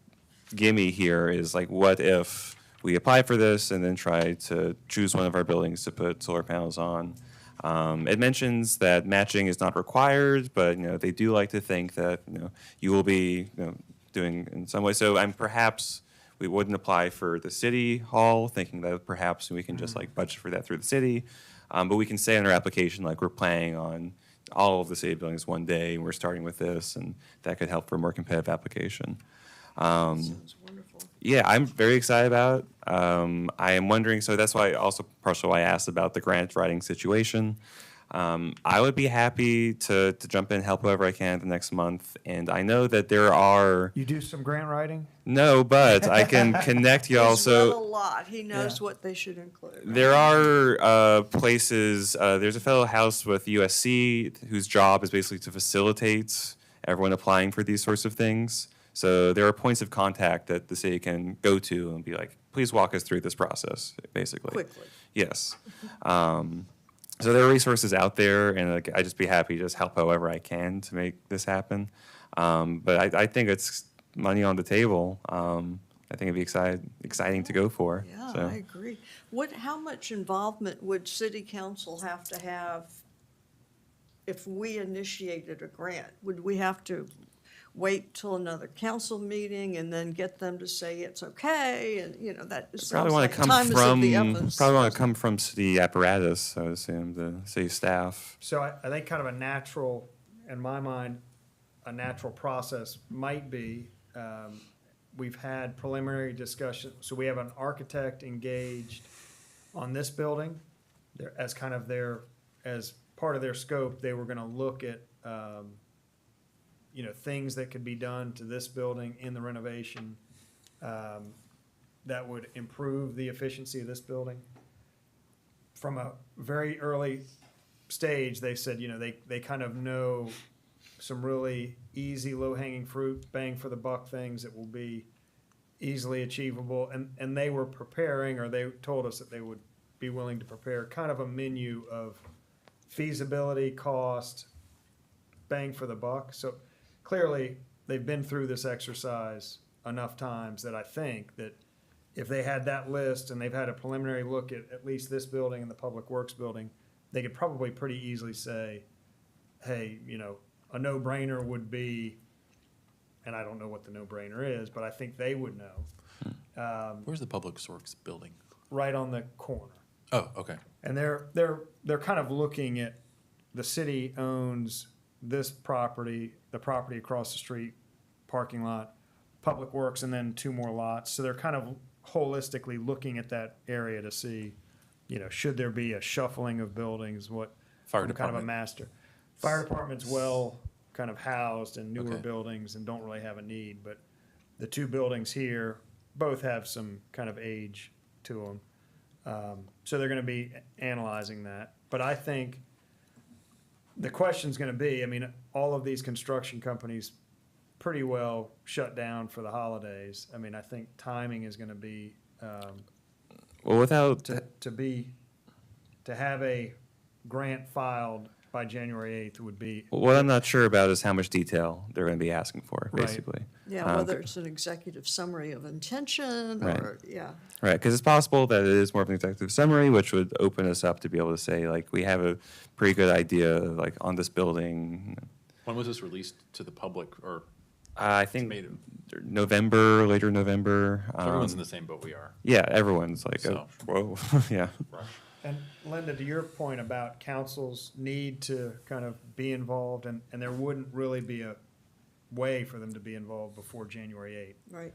gimme here is like, what if we apply for this and then try to choose one of our buildings to put solar panels on? It mentions that matching is not required, but they do like to think that you will be doing in some way. So perhaps we wouldn't apply for the city hall, thinking that perhaps we can just like budget for that through the city. But we can say in our application like we're planning on all of the city buildings one day, and we're starting with this, and that could help for a more competitive application. Sounds wonderful. Yeah, I'm very excited about it. I am wondering, so that's why also partially why I asked about the grant writing situation. I would be happy to jump in, help whoever I can the next month. And I know that there are, You do some grant writing? no, but I can connect y'all. He's read a So lot. He knows Yeah. what they should include. there are places, there's a fellow house with USC whose job is basically to facilitate everyone applying for these sorts of things. So there are points of contact that the city can go to and be like, please walk us through this process, basically. Quickly. Yes. So there are resources out there, and like, I'd just be happy to just help however I can to make this happen. But I think it's money on the table. I think it'd be exciting to go for. Yeah, So. I agree. How much involvement would city council have to have if we initiated a grant? Would we have to wait till another council meeting and then get them to say it's okay? And, you know, that Probably sounds want like to come time is of from the essence. probably want to come from city apparatus. I would assume the city staff. So I think kind of a natural, in my mind, a natural process might be, we've had preliminary discussion, so we have an architect engaged on this building. As kind of as part of their scope, they were gonna look at, things that could be done to this building in the renovation, that would improve the efficiency of this building. From a very early stage, they said, they kind of know some really easy, low-hanging fruit, bang for the buck things that will be easily achievable. And they were preparing, or they told us that they would be willing to prepare kind of a menu of feasibility, cost, bang for the buck. So clearly, they've been through this exercise enough times that I think that if they had that list and they've had a preliminary look at least this building and the Public Works building, they could probably pretty easily say, hey, a no-brainer would be, and I don't know what the no-brainer is, but I think they would know, Where's the Public Works building? right on the corner. Oh, okay. And they're kind of looking at, the city owns this property, the property across the street, parking lot, Public Works, and then 2 more lots. So they're kind of holistically looking at that area to see, should there be a shuffling of buildings, what Fire kind of a department. master. Fire department's well kind of housed in newer Okay. buildings and don't really have a need, but the 2 buildings here both have some kind of age to them. So they're gonna be analyzing that. But I think the question's gonna be, all of these construction companies pretty well shut down for the holidays. I think timing is gonna be, Well, without to have a grant filed by January 8th would be, what I'm not sure about is how much detail they're going to be asking for, Right. basically. Yeah, whether it's an executive summary of intention Right. or, yeah. Right, because it's possible that it is more of an executive summary, which would open us up to be able to say, like, we have a pretty good idea, like, on this building. When was this released to the public, or I think made November, later November. so everyone's in the same boat we are? Yeah, everyone's like, So- whoa, yeah. and Linda, to your point about council's need to kind of be involved, and there wouldn't really be a way for them to be involved before January 8th. Right.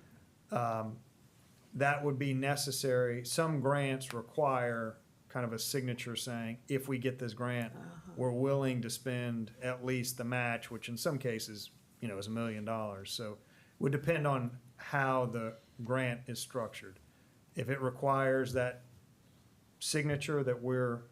That would be necessary. Some grants require kind of a signature saying, if we get this grant, we're willing to spend at least the match, which in some cases, is $1 million. So would depend on how the grant is structured. If it requires that signature that we're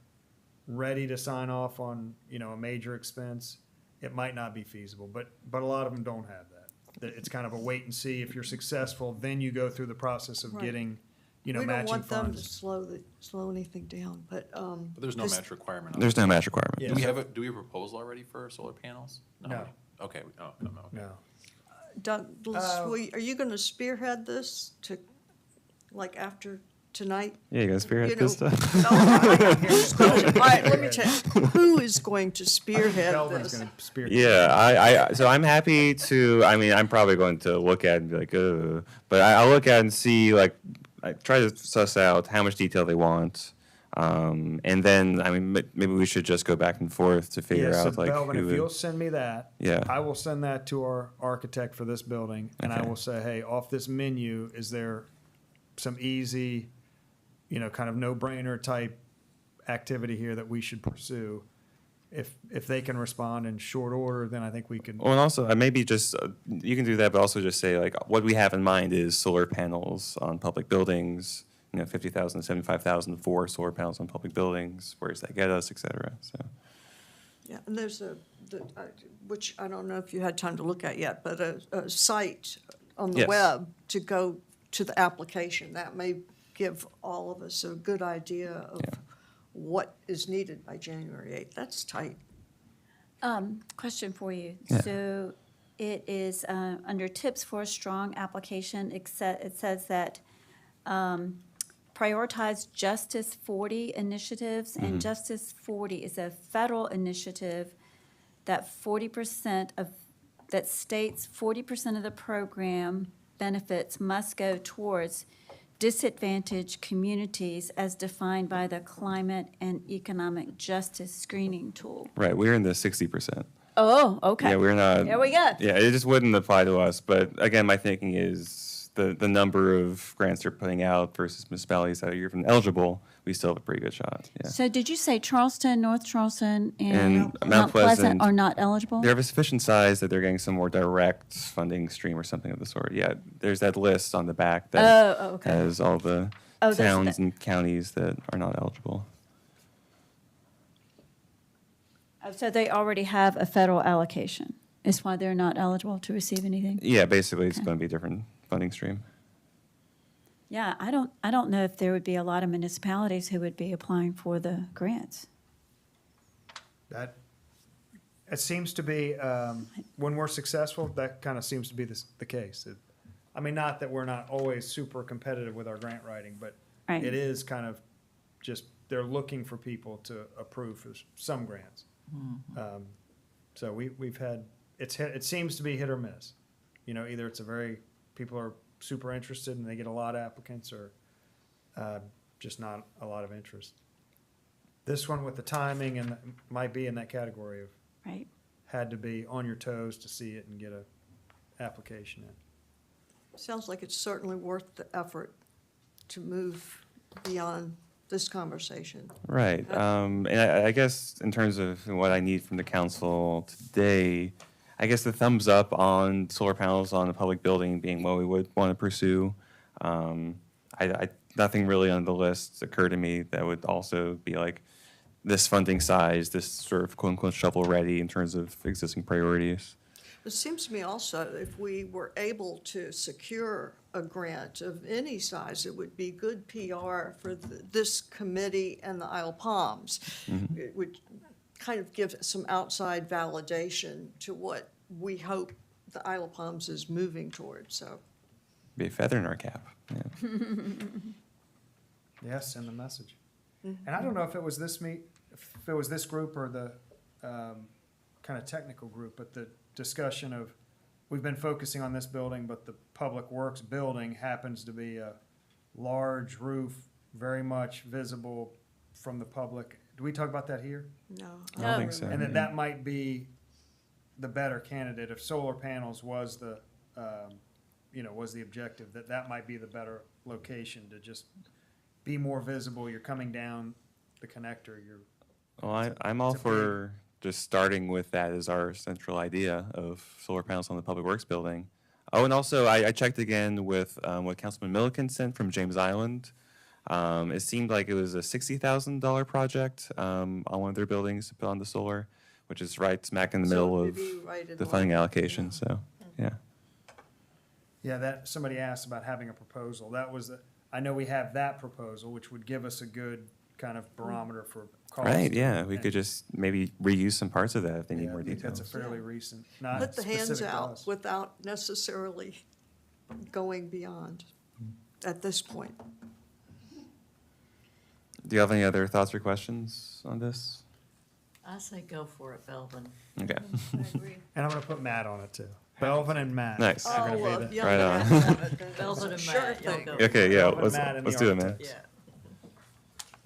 ready to sign off on, a major expense, it might not be feasible, but a lot of them don't have that. That it's kind of a wait and see. If you're successful, then you go through the process of Right. getting, We don't matching want them to funds. slow anything down, but, But there's no 'cause- match requirement on There's it. no match requirement. Yeah. Do we have a proposal already for solar panels? No. Okay, oh, no, okay. No. Douglas, are you gonna spearhead this like after tonight? Yeah, you guys spearhead You this know, stuff? No, who's gonna- all right, let me tell you, who is going to spearhead Kelvin's this? gonna spear. Yeah, so I'm happy to, I'm probably going to look at it and be like, ugh, but I'll look at it and see, like, I try to suss out how much detail they want. And then, I mean, maybe we should just go back and forth to figure Yeah, so out like Belvin, who if would- you'll send me that, Yeah. I will send that to our architect for this building, and I Okay. will say, hey, off this menu, is there some easy, kind of no-brainer type activity here that we should pursue? If they can respond in short order, then I think we can. Well, and also, maybe just, you can do that, but also just say, like, what we have in mind is solar panels on public buildings, 50,000 to 75,000 for solar panels on public buildings. Where does that get us, et cetera, so. Yeah, and there's which I don't know if you had time to look at yet, but a site on the Yes. web to go to the application. That may give all of us a good idea of Yeah. what is needed by January 8th. That's tight. Question for you. Yeah. So it is, under tips for a strong application, it says that prioritize Justice 40 initiatives, and Justice 40 is a federal initiative that that states 40% of the program benefits must go towards disadvantaged communities as defined by the Climate and Economic Justice Screening Tool. Right, we're in the 60%. Oh, okay. Yeah, we're not. There we go. Yeah, it just wouldn't apply to us, but again, my thinking is the number of grants they're putting out versus municipalities that are even eligible, we still have a pretty good shot, yeah. So did you say Charleston, North Charleston, and And Mount Pleasant are not eligible? They're of a sufficient size that they're getting some more direct funding stream or something of the sort. Yeah, there's that list on the back that Oh, okay. has all the Oh, there's towns the- and counties that are not eligible. Oh, so they already have a federal allocation. Is why they're not eligible to receive anything? Yeah, basically, it's Okay. going to be a different funding stream. Yeah, I don't know if there would be a lot of municipalities who would be applying for the grants. That, it seems to be, when we're successful, that kind of seems to be the case. I mean, not that we're not always super competitive with our grant writing, but Right. it is kind of just, they're looking for people to approve for some grants. So we've had, it seems to be hit or miss. Either it's people are super interested and they get a lot of applicants, or just not a lot of interest. This one with the timing and might be in that category of Right. had to be on your toes to see it and get a application in. Sounds like it's certainly worth the effort to move beyond this conversation. Right. And I guess in terms of what I need from the council today, I guess the thumbs up on solar panels on a public building being what we would want to pursue. Nothing really on the list occurred to me that would also be like this funding size, this sort of quote unquote shovel ready in terms of existing priorities. It seems to me also, if we were able to secure a grant of any size, it would be good PR for this committee and the Isle Palms. It would kind of give some outside validation to what we hope the Isle of Palms is moving towards, so. Be a feather in our cap. Yeah. Yes, send the message. And I don't know if it was this group or the kind of technical group, but the discussion of, we've been focusing on this building, but the Public Works building happens to be a large roof, very much visible from the public. Do we talk about that here? No. I don't think so. And that might be the better candidate if solar panels was the, was the objective, that might be the better location to just be more visible. You're coming down the connector, Well, I'm all it's a for just starting with that as our central idea of solar panels on the Public Works building. Oh, and also I checked again with what Councilman Milliken sent from James Island. It seemed like it was a $60,000 project on one of their buildings to put on the solar, which is right smack in the So middle it'd of be right in the line. funding allocation. So, yeah. Yeah, that, somebody asked about having a proposal. That was, I know we have that proposal, which would give us a good kind of barometer for cost. Right, yeah, we And- could just maybe reuse some parts of that if they need Yeah, more I think that's a details. fairly recent, not Put the hands specific to out us. without necessarily going beyond at this point. Do you have any other thoughts or questions on this? I say go for it, Belvin. Okay, And I'm gonna put Matt on it too. Belvin and Matt. nice. are gonna be Oh, the- yeah, Right on. Belvin and Sure Matt, y'all thing. go. Okay, yeah, Belvin, let's Matt, and the do it, man. architects. Yeah.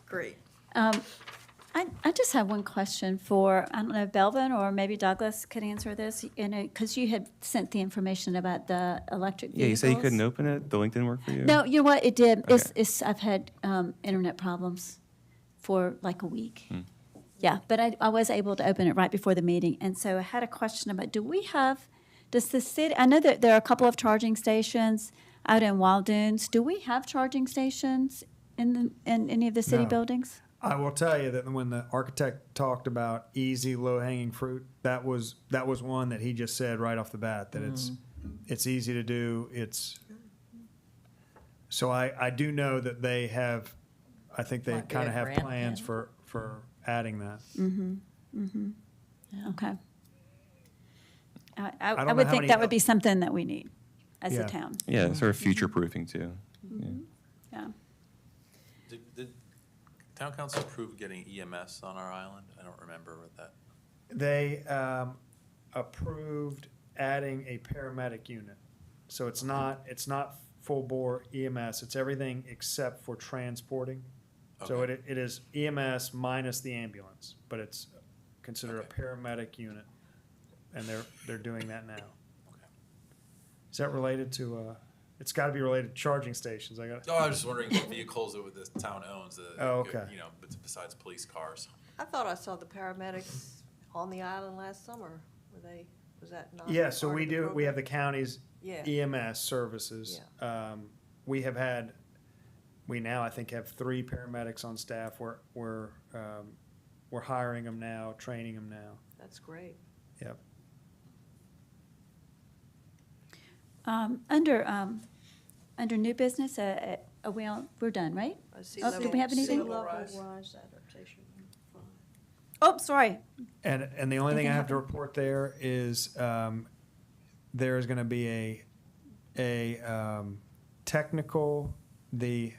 Great. I just have one question for, I don't know, Belvin or maybe Douglas could answer this, because you had sent the information about the electric Yeah, you vehicles. said you couldn't open it? The link didn't work for you? No, you know what, it did. Okay. I've had internet problems for like a week. Hmm. Yeah, but I was able to open it right before the meeting, and so I had a question about, does the city, I know that there are a couple of charging stations out in Wild Dunes. Do we have charging stations in any of the city No. buildings? I will tell you that when the architect talked about easy, low-hanging fruit, that was one that he just said right off the bat, that it's easy to do, so I do know that they have, I think they Might be kind a of have grant plans candidate. for adding that. Okay. don't I know would how think many that would be something that we need as a Yeah. town. Yeah, sort of future-proofing too. Yeah. Yeah. Did town council approve getting EMS on our island? I don't remember what that. They approved adding a paramedic unit. So it's not full bore EMS, it's everything except for transporting. So Okay. it is EMS minus the ambulance, but it's considered a Okay. paramedic unit. And they're doing that now. Okay. Is that related to, it's gotta be related to charging stations, I got. No, I was just wondering what vehicles that the town owns, Oh, okay. you know, besides police cars. I thought I saw the paramedics on the island last summer. Was that not? Yeah, so part we of the do, we have program? the county's Yeah. EMS services. We now, I think, have 3 paramedics on staff. We're hiring them now, training them now. That's great. Yep. Under new business, we're done, right? Oh, do we have anything? Sea level rise adaptation. Oh, sorry. And the only thing I have to report there is there is going to be a technical, the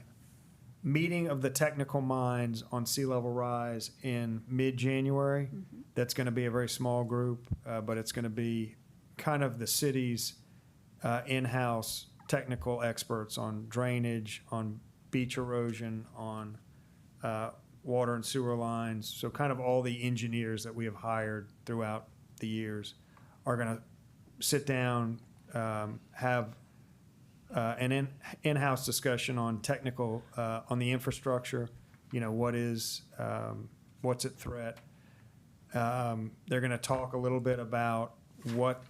meeting of the technical minds on sea level rise in mid-January. That's going to be a very small group, but it's going to be kind of the city's in-house technical experts on drainage, on beach erosion, on water and sewer lines. So kind of all the engineers that we have hired throughout the years are going to sit down, have an in-house discussion on technical, on the infrastructure, you know, what's at threat. They're going to talk a little bit about what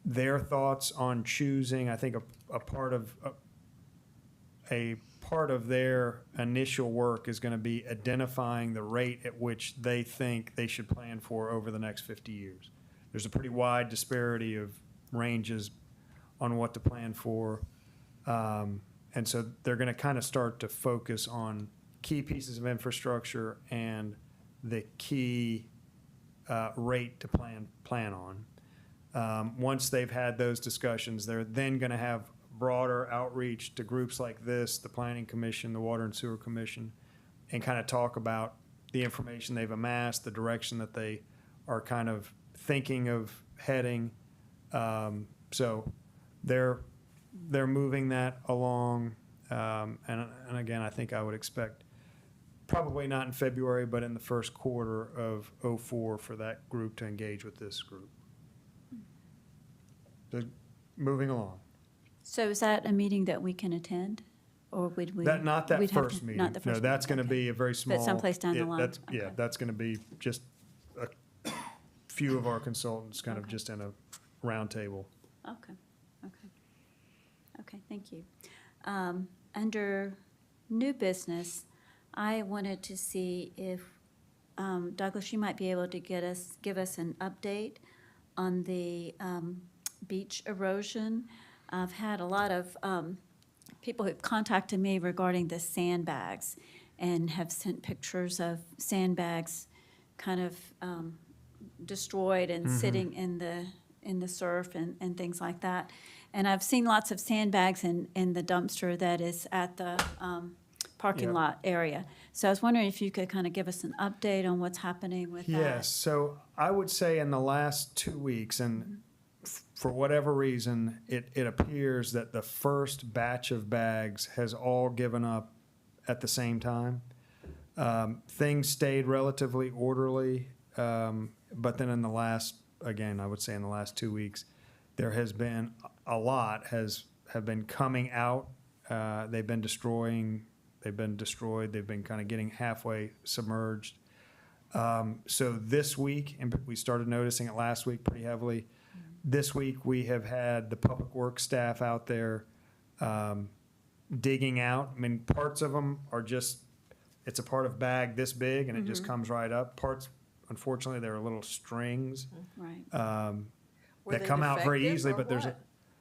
their thoughts on choosing, I think a part of their initial work is going to be identifying the rate at which they think they should plan for over the next 50 years. There's a pretty wide disparity of ranges on what to plan for. And so they're going to kind of start to focus on key pieces of infrastructure and the key rate to plan on. Once they've had those discussions, they're then going to have broader outreach to groups like this, the Planning Commission, the Water and Sewer Commission, and kind of talk about the information they've amassed, the direction that they are kind of thinking of heading. So they're moving that along. And again, I think I would expect, probably not in February, but in the first quarter of '04 for that group to engage with this group. So moving along. So is that a meeting that we can attend, or would we? Not that we'd have first to- meeting. Not the No, first that's meeting, going to okay. be a very small. someplace down the yeah, line, that's- Yeah, okay. that's going to be just a few of our consultants kind of Okay. just in a round table. Okay, okay. Okay, thank you. Under new business, I wanted to see if, Douglas, you might be able to give us an update on the beach erosion. I've had a lot of people who've contacted me regarding the sandbags and have sent pictures of sandbags kind of destroyed and sitting in the surf and things like that. And I've seen lots of sandbags in the dumpster that is at the parking Yep. lot area. So I was wondering if you could kind of give us an update on what's happening with that. Yes, so I would say in the last 2 weeks, and for whatever reason, it appears that the first batch of bags has all given up at the same time. Things stayed relatively orderly, but then in the last, again, I would say in the last 2 weeks, there has been a lot have been coming out. They've been destroyed, they've been kind of getting halfway submerged. So this week, and we started noticing it last week pretty heavily. This week, we have had the public works staff out there digging out. I mean, parts of them are just, it's a part of bag this big, and it just comes right up. Parts, unfortunately, there are little strings Right. Were that they come out very defective easily, or but there's a,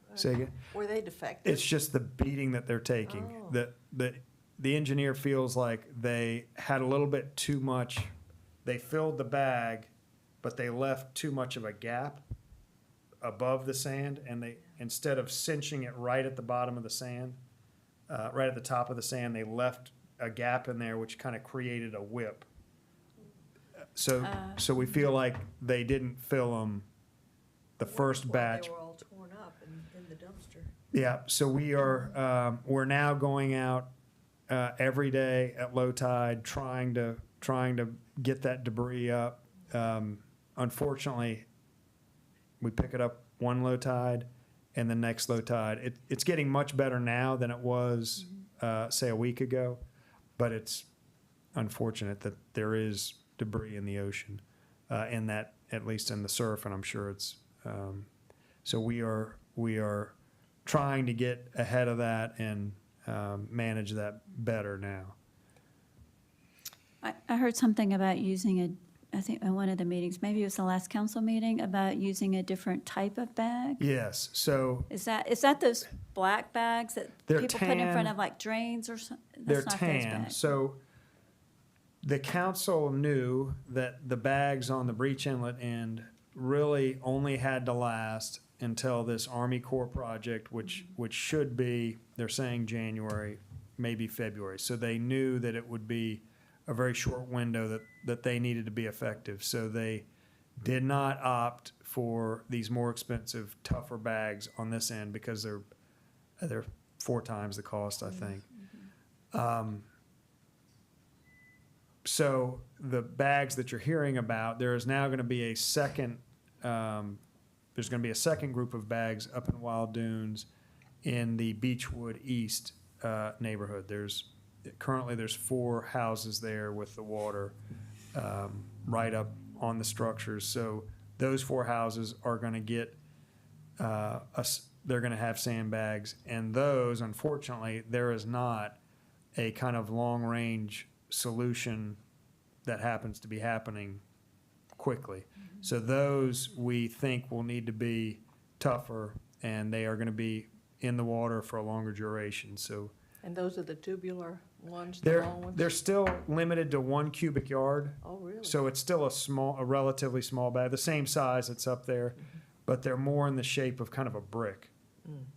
what? say again? Were they defective? It's just the beating that they're taking. Oh. The engineer feels like they had a little bit too much. They filled the bag, but they left too much of a gap above the sand, and they, instead of cinching it right at the bottom of the sand, right at the top of the sand, they left a gap in there, which kind of created a whip. So we feel like they didn't fill them the first batch. They were all torn up in the dumpster. Yeah, so we're now going out every day at low tide, trying to get that debris up. Unfortunately, we pick it up one low tide, and the next low tide. It's getting much better now than it was, say, a week ago, but it's unfortunate that there is debris in the ocean, in that, at least in the surf, and I'm sure it's. So we are trying to get ahead of that and manage that better now. I heard something about using I think in one of the meetings, maybe it was the last council meeting, about using a different type of bag. Yes, so Is that those black bags that They're people put in front tan. of like drains or something? they're tan. So the council knew that the bags on the breach inlet end really only had to last until this Army Corps project, which should be, they're saying January, maybe February. So they knew that it would be a very short window that they needed to be effective. So they did not opt for these more expensive, tougher bags on this end because they're 4 times the cost, I think. So the bags that you're hearing about, there is now going to be a second. There's going to be a second group of bags up in Wild Dunes in the Beechwood East neighborhood. Currently there's 4 houses there with the water right up on the structures. So those 4 houses are going to get they're going to have sandbags, and those, unfortunately, there is not a kind of long range solution that happens to be happening quickly. So those we think will need to be tougher, and they are going to be in the water for a longer duration. So And those are the tubular ones, the long ones? they're still limited to 1 cubic yard. Oh, really? So it's still a relatively small bag, the same size that's up there, but they're more in the shape of kind of a brick.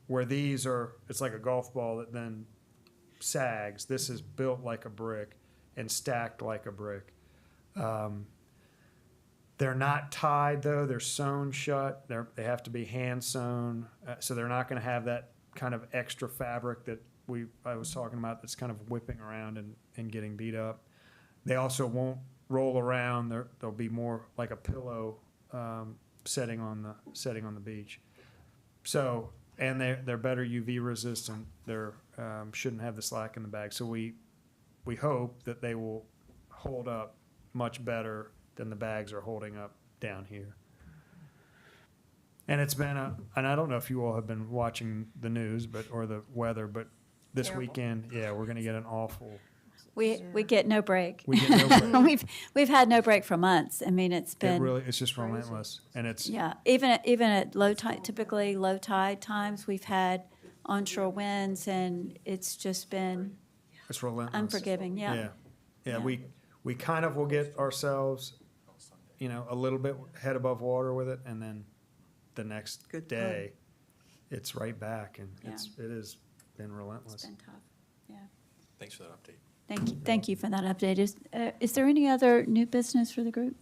Where these are, it's like a golf ball that then sags. This is built like a brick and stacked like a brick. They're not tied though, they're sewn shut. They have to be hand sewn, so they're not gonna have that kind of extra fabric that I was talking about that's kind of whipping around and getting beat up. They also won't roll around. They'll be more like a pillow setting on the beach. So, and they're better UV resistant. They're shouldn't have the slack in the bag. So we hope that they will hold up much better than the bags are holding up down here. And it's been and I don't know if you all have been watching the news, or the weather, but this Terrible. weekend, yeah, we're gonna get an awful. We get no break. We get no break. We've had no break for months. I mean, it's been It's just relentless, and it's even at low tide, typically low tide times, we've had onshore winds, and it's just been relentless. unforgiving. Yeah. Yeah. Yeah. We kind of will get ourselves, a little bit head above water with it, and then the next Good day, it's right back, and Yeah. it has been It's relentless. been tough. Yeah. Thanks for that update. Thank you for that update. Is there any other new business for the group?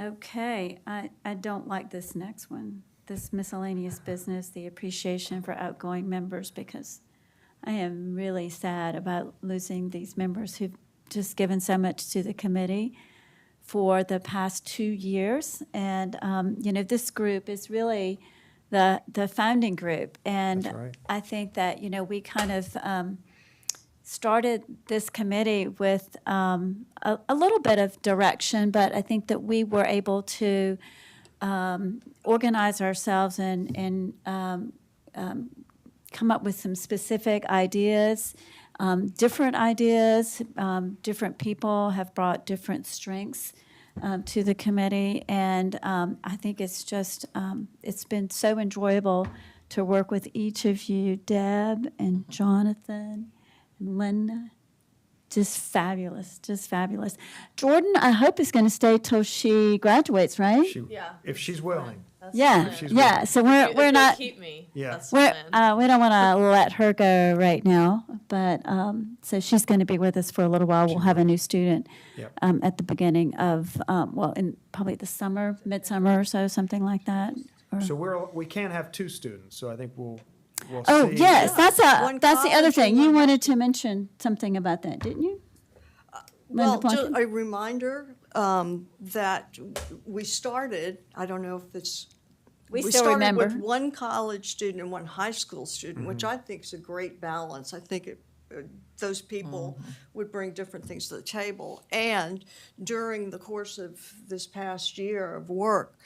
Okay, I don't like this next one, this miscellaneous business, the appreciation for outgoing members, because I am really sad about losing these members who've just given so much to the committee for the past 2 years. And, this group is really the founding group. And That's right. I think that, we kind of started this committee with a little bit of direction, but I think that we were able to organize ourselves and come up with some specific ideas, different ideas. Different people have brought different strengths to the committee, and I think it's just it's been so enjoyable to work with each of you, Deb and Jonathan and Linda. Just fabulous, just fabulous. Jordan, I hope is going to stay till she graduates, right? Yeah. If she's willing. Yeah, She's yeah. So we're If you'll not. keep me. Yeah. That's the We're, plan. we don't want to let her go right now, but so she's going to be with us for a little while. We'll have a new student Yep. at the beginning of, in probably the summer, midsummer or so, something like that. Or- So we can't have 2 students, so I think we'll oh, see. yes, that's One that's the other college thing. and You one- wanted to mention something about that, didn't you? Well, Linda just Plunket? a reminder that we started, I don't know if it's. We still remember. Started with one college student and one high school student, which I think is a great balance. I think those people would bring different things to the table. And during the course of this past year of work,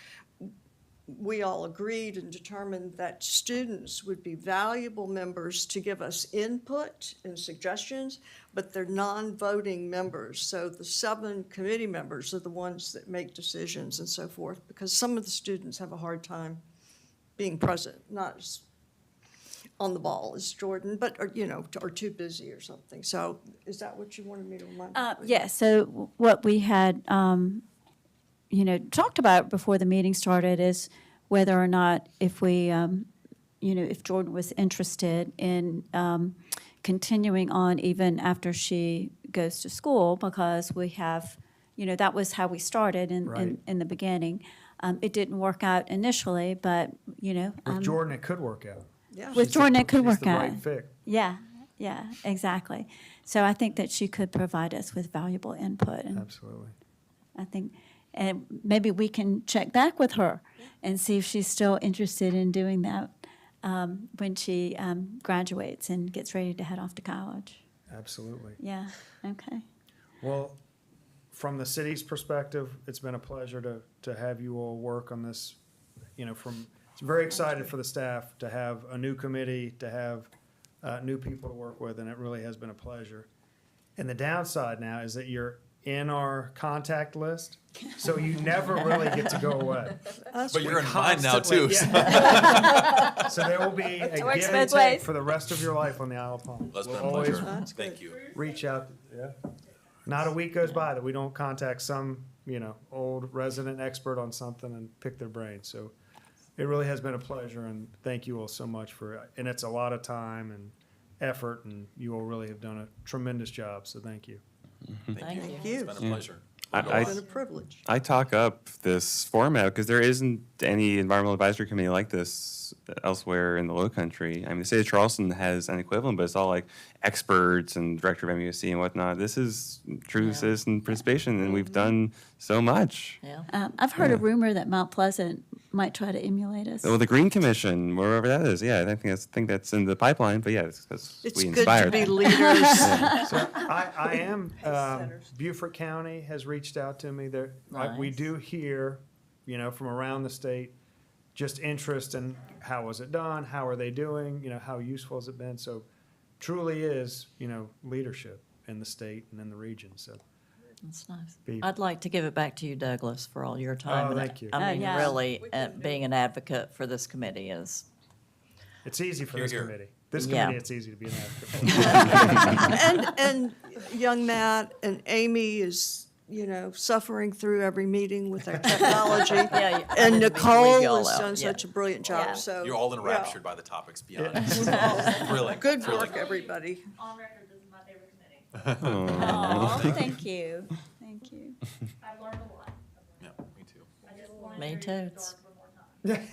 we all agreed and determined that students would be valuable members to give us input and suggestions, but they're non-voting members. So the 7 committee members are the ones that make decisions and so forth, because some of the students have a hard time being present, not as on the ball as Jordan, but, are too busy or something. So is that what you wanted me to remind? Yeah, so what we had, talked about before the meeting started is whether or not if we, if Jordan was interested in continuing on even after she goes to school, because we have, that was how we started Right. in the beginning. It didn't work out initially, but, With Jordan, it could work out. Yeah. with Jordan, it could She's work the out. right fit. Yeah, exactly. So I think that she could provide us with valuable input, and Absolutely. I think, and maybe we can check back with her and see if she's still interested in doing that when she graduates and gets ready to head off to college. Absolutely. Yeah, okay. Well, from the city's perspective, it's been a pleasure to have you all work on this. It's very excited for the staff to have a new committee, to have new people to work with, and it really has been a pleasure. And the downside now is that you're in our contact list, so you never really get to go away. But you're in mine now too. Constantly, yeah. So there will be a works give and both take ways. for the rest of your life on the Isle of Palm. That's been We'll a always pleasure. That's Thank good. you. reach out, yeah. Not a week goes by that we don't contact some, old resident expert on something and pick their brain. So it really has been a pleasure, and thank you all so much and it's a lot of time and effort, and you all really have done a tremendous job, so thank you. Thank you. you. It's been a pleasure. I- It's been a privilege. I talk up this format because there isn't any environmental advisory committee like this elsewhere in the Low Country. I mean, the city of Charleston has an equivalent, but it's all like experts and director of MUSC and whatnot. This is true Yeah. citizen participation, and we've done so much. Yeah. I've heard a Yeah. rumor that Mount Pleasant might try to emulate us. Well, the Green Commission, wherever that is, yeah, I think that's in the pipeline. But yeah, that's It's we good to inspired. be leaders. So I am, Beaufort County has reached out to me. We Nice. do hear, from around the state, just interest in how was it done, how are they doing, how useful has it been? So truly is, leadership in the state and in the region, so. That's nice. Be- I'd like to give it back to you, Douglas, for all your time. Oh, And thank you. I mean, yeah. really, being an advocate for this committee is, It's easy for Hear, this hear. committee. This Yeah. committee, it's easy to be an advocate for. And young Matt and Amy is, suffering through every meeting with their technology. yeah. I And didn't mean to leave Nicole y'all has out. done Yeah. such a brilliant job, Yeah. so. You're all yeah. enraptured by the topics beyond. Well, Thrilling. Good thrilling. work, everybody. On record, this is my favorite committee. Aw, thank you, thank you. I've learned a lot. Yeah, me too. I just want Me to too. hear It's- one more time.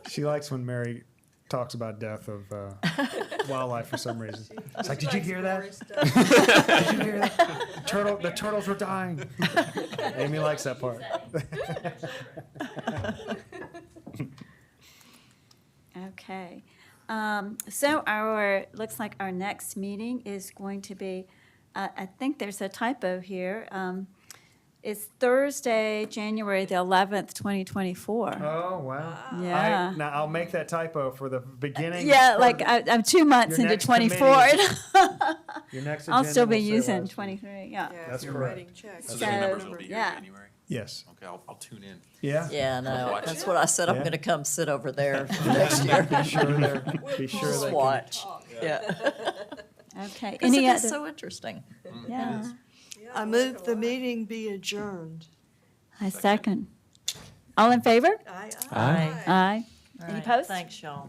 She likes when Mary talks about death of wildlife for some reason. It's like, did you hear that? that? Did you hear that? The turtles were dying. Amy likes that part. Okay. Looks like our next meeting is going to be, I think there's a typo here. It's Thursday, January the 11th, 2024. Oh, wow. Yeah. Now, I'll make that typo for the beginning. Yeah, or like the- I'm 2 months your into next 24. committee Your next I'll agenda still be will say using last week. 23, yeah. That's you're correct. writing checks. So the new members So, will be here yeah. in January? Yes. Okay, I'll tune in. Yeah? Yeah, no, Watch. that's what I said, I'm Yeah. gonna come sit over there for next year. Be sure they're, be sure Just they can. watch, yeah. Okay. Because it Any is other? so interesting. Yeah. I move the meeting be adjourned. I second. All in favor? Aye, Aye. Aye. All Any right, opposed? Thanks, y'all.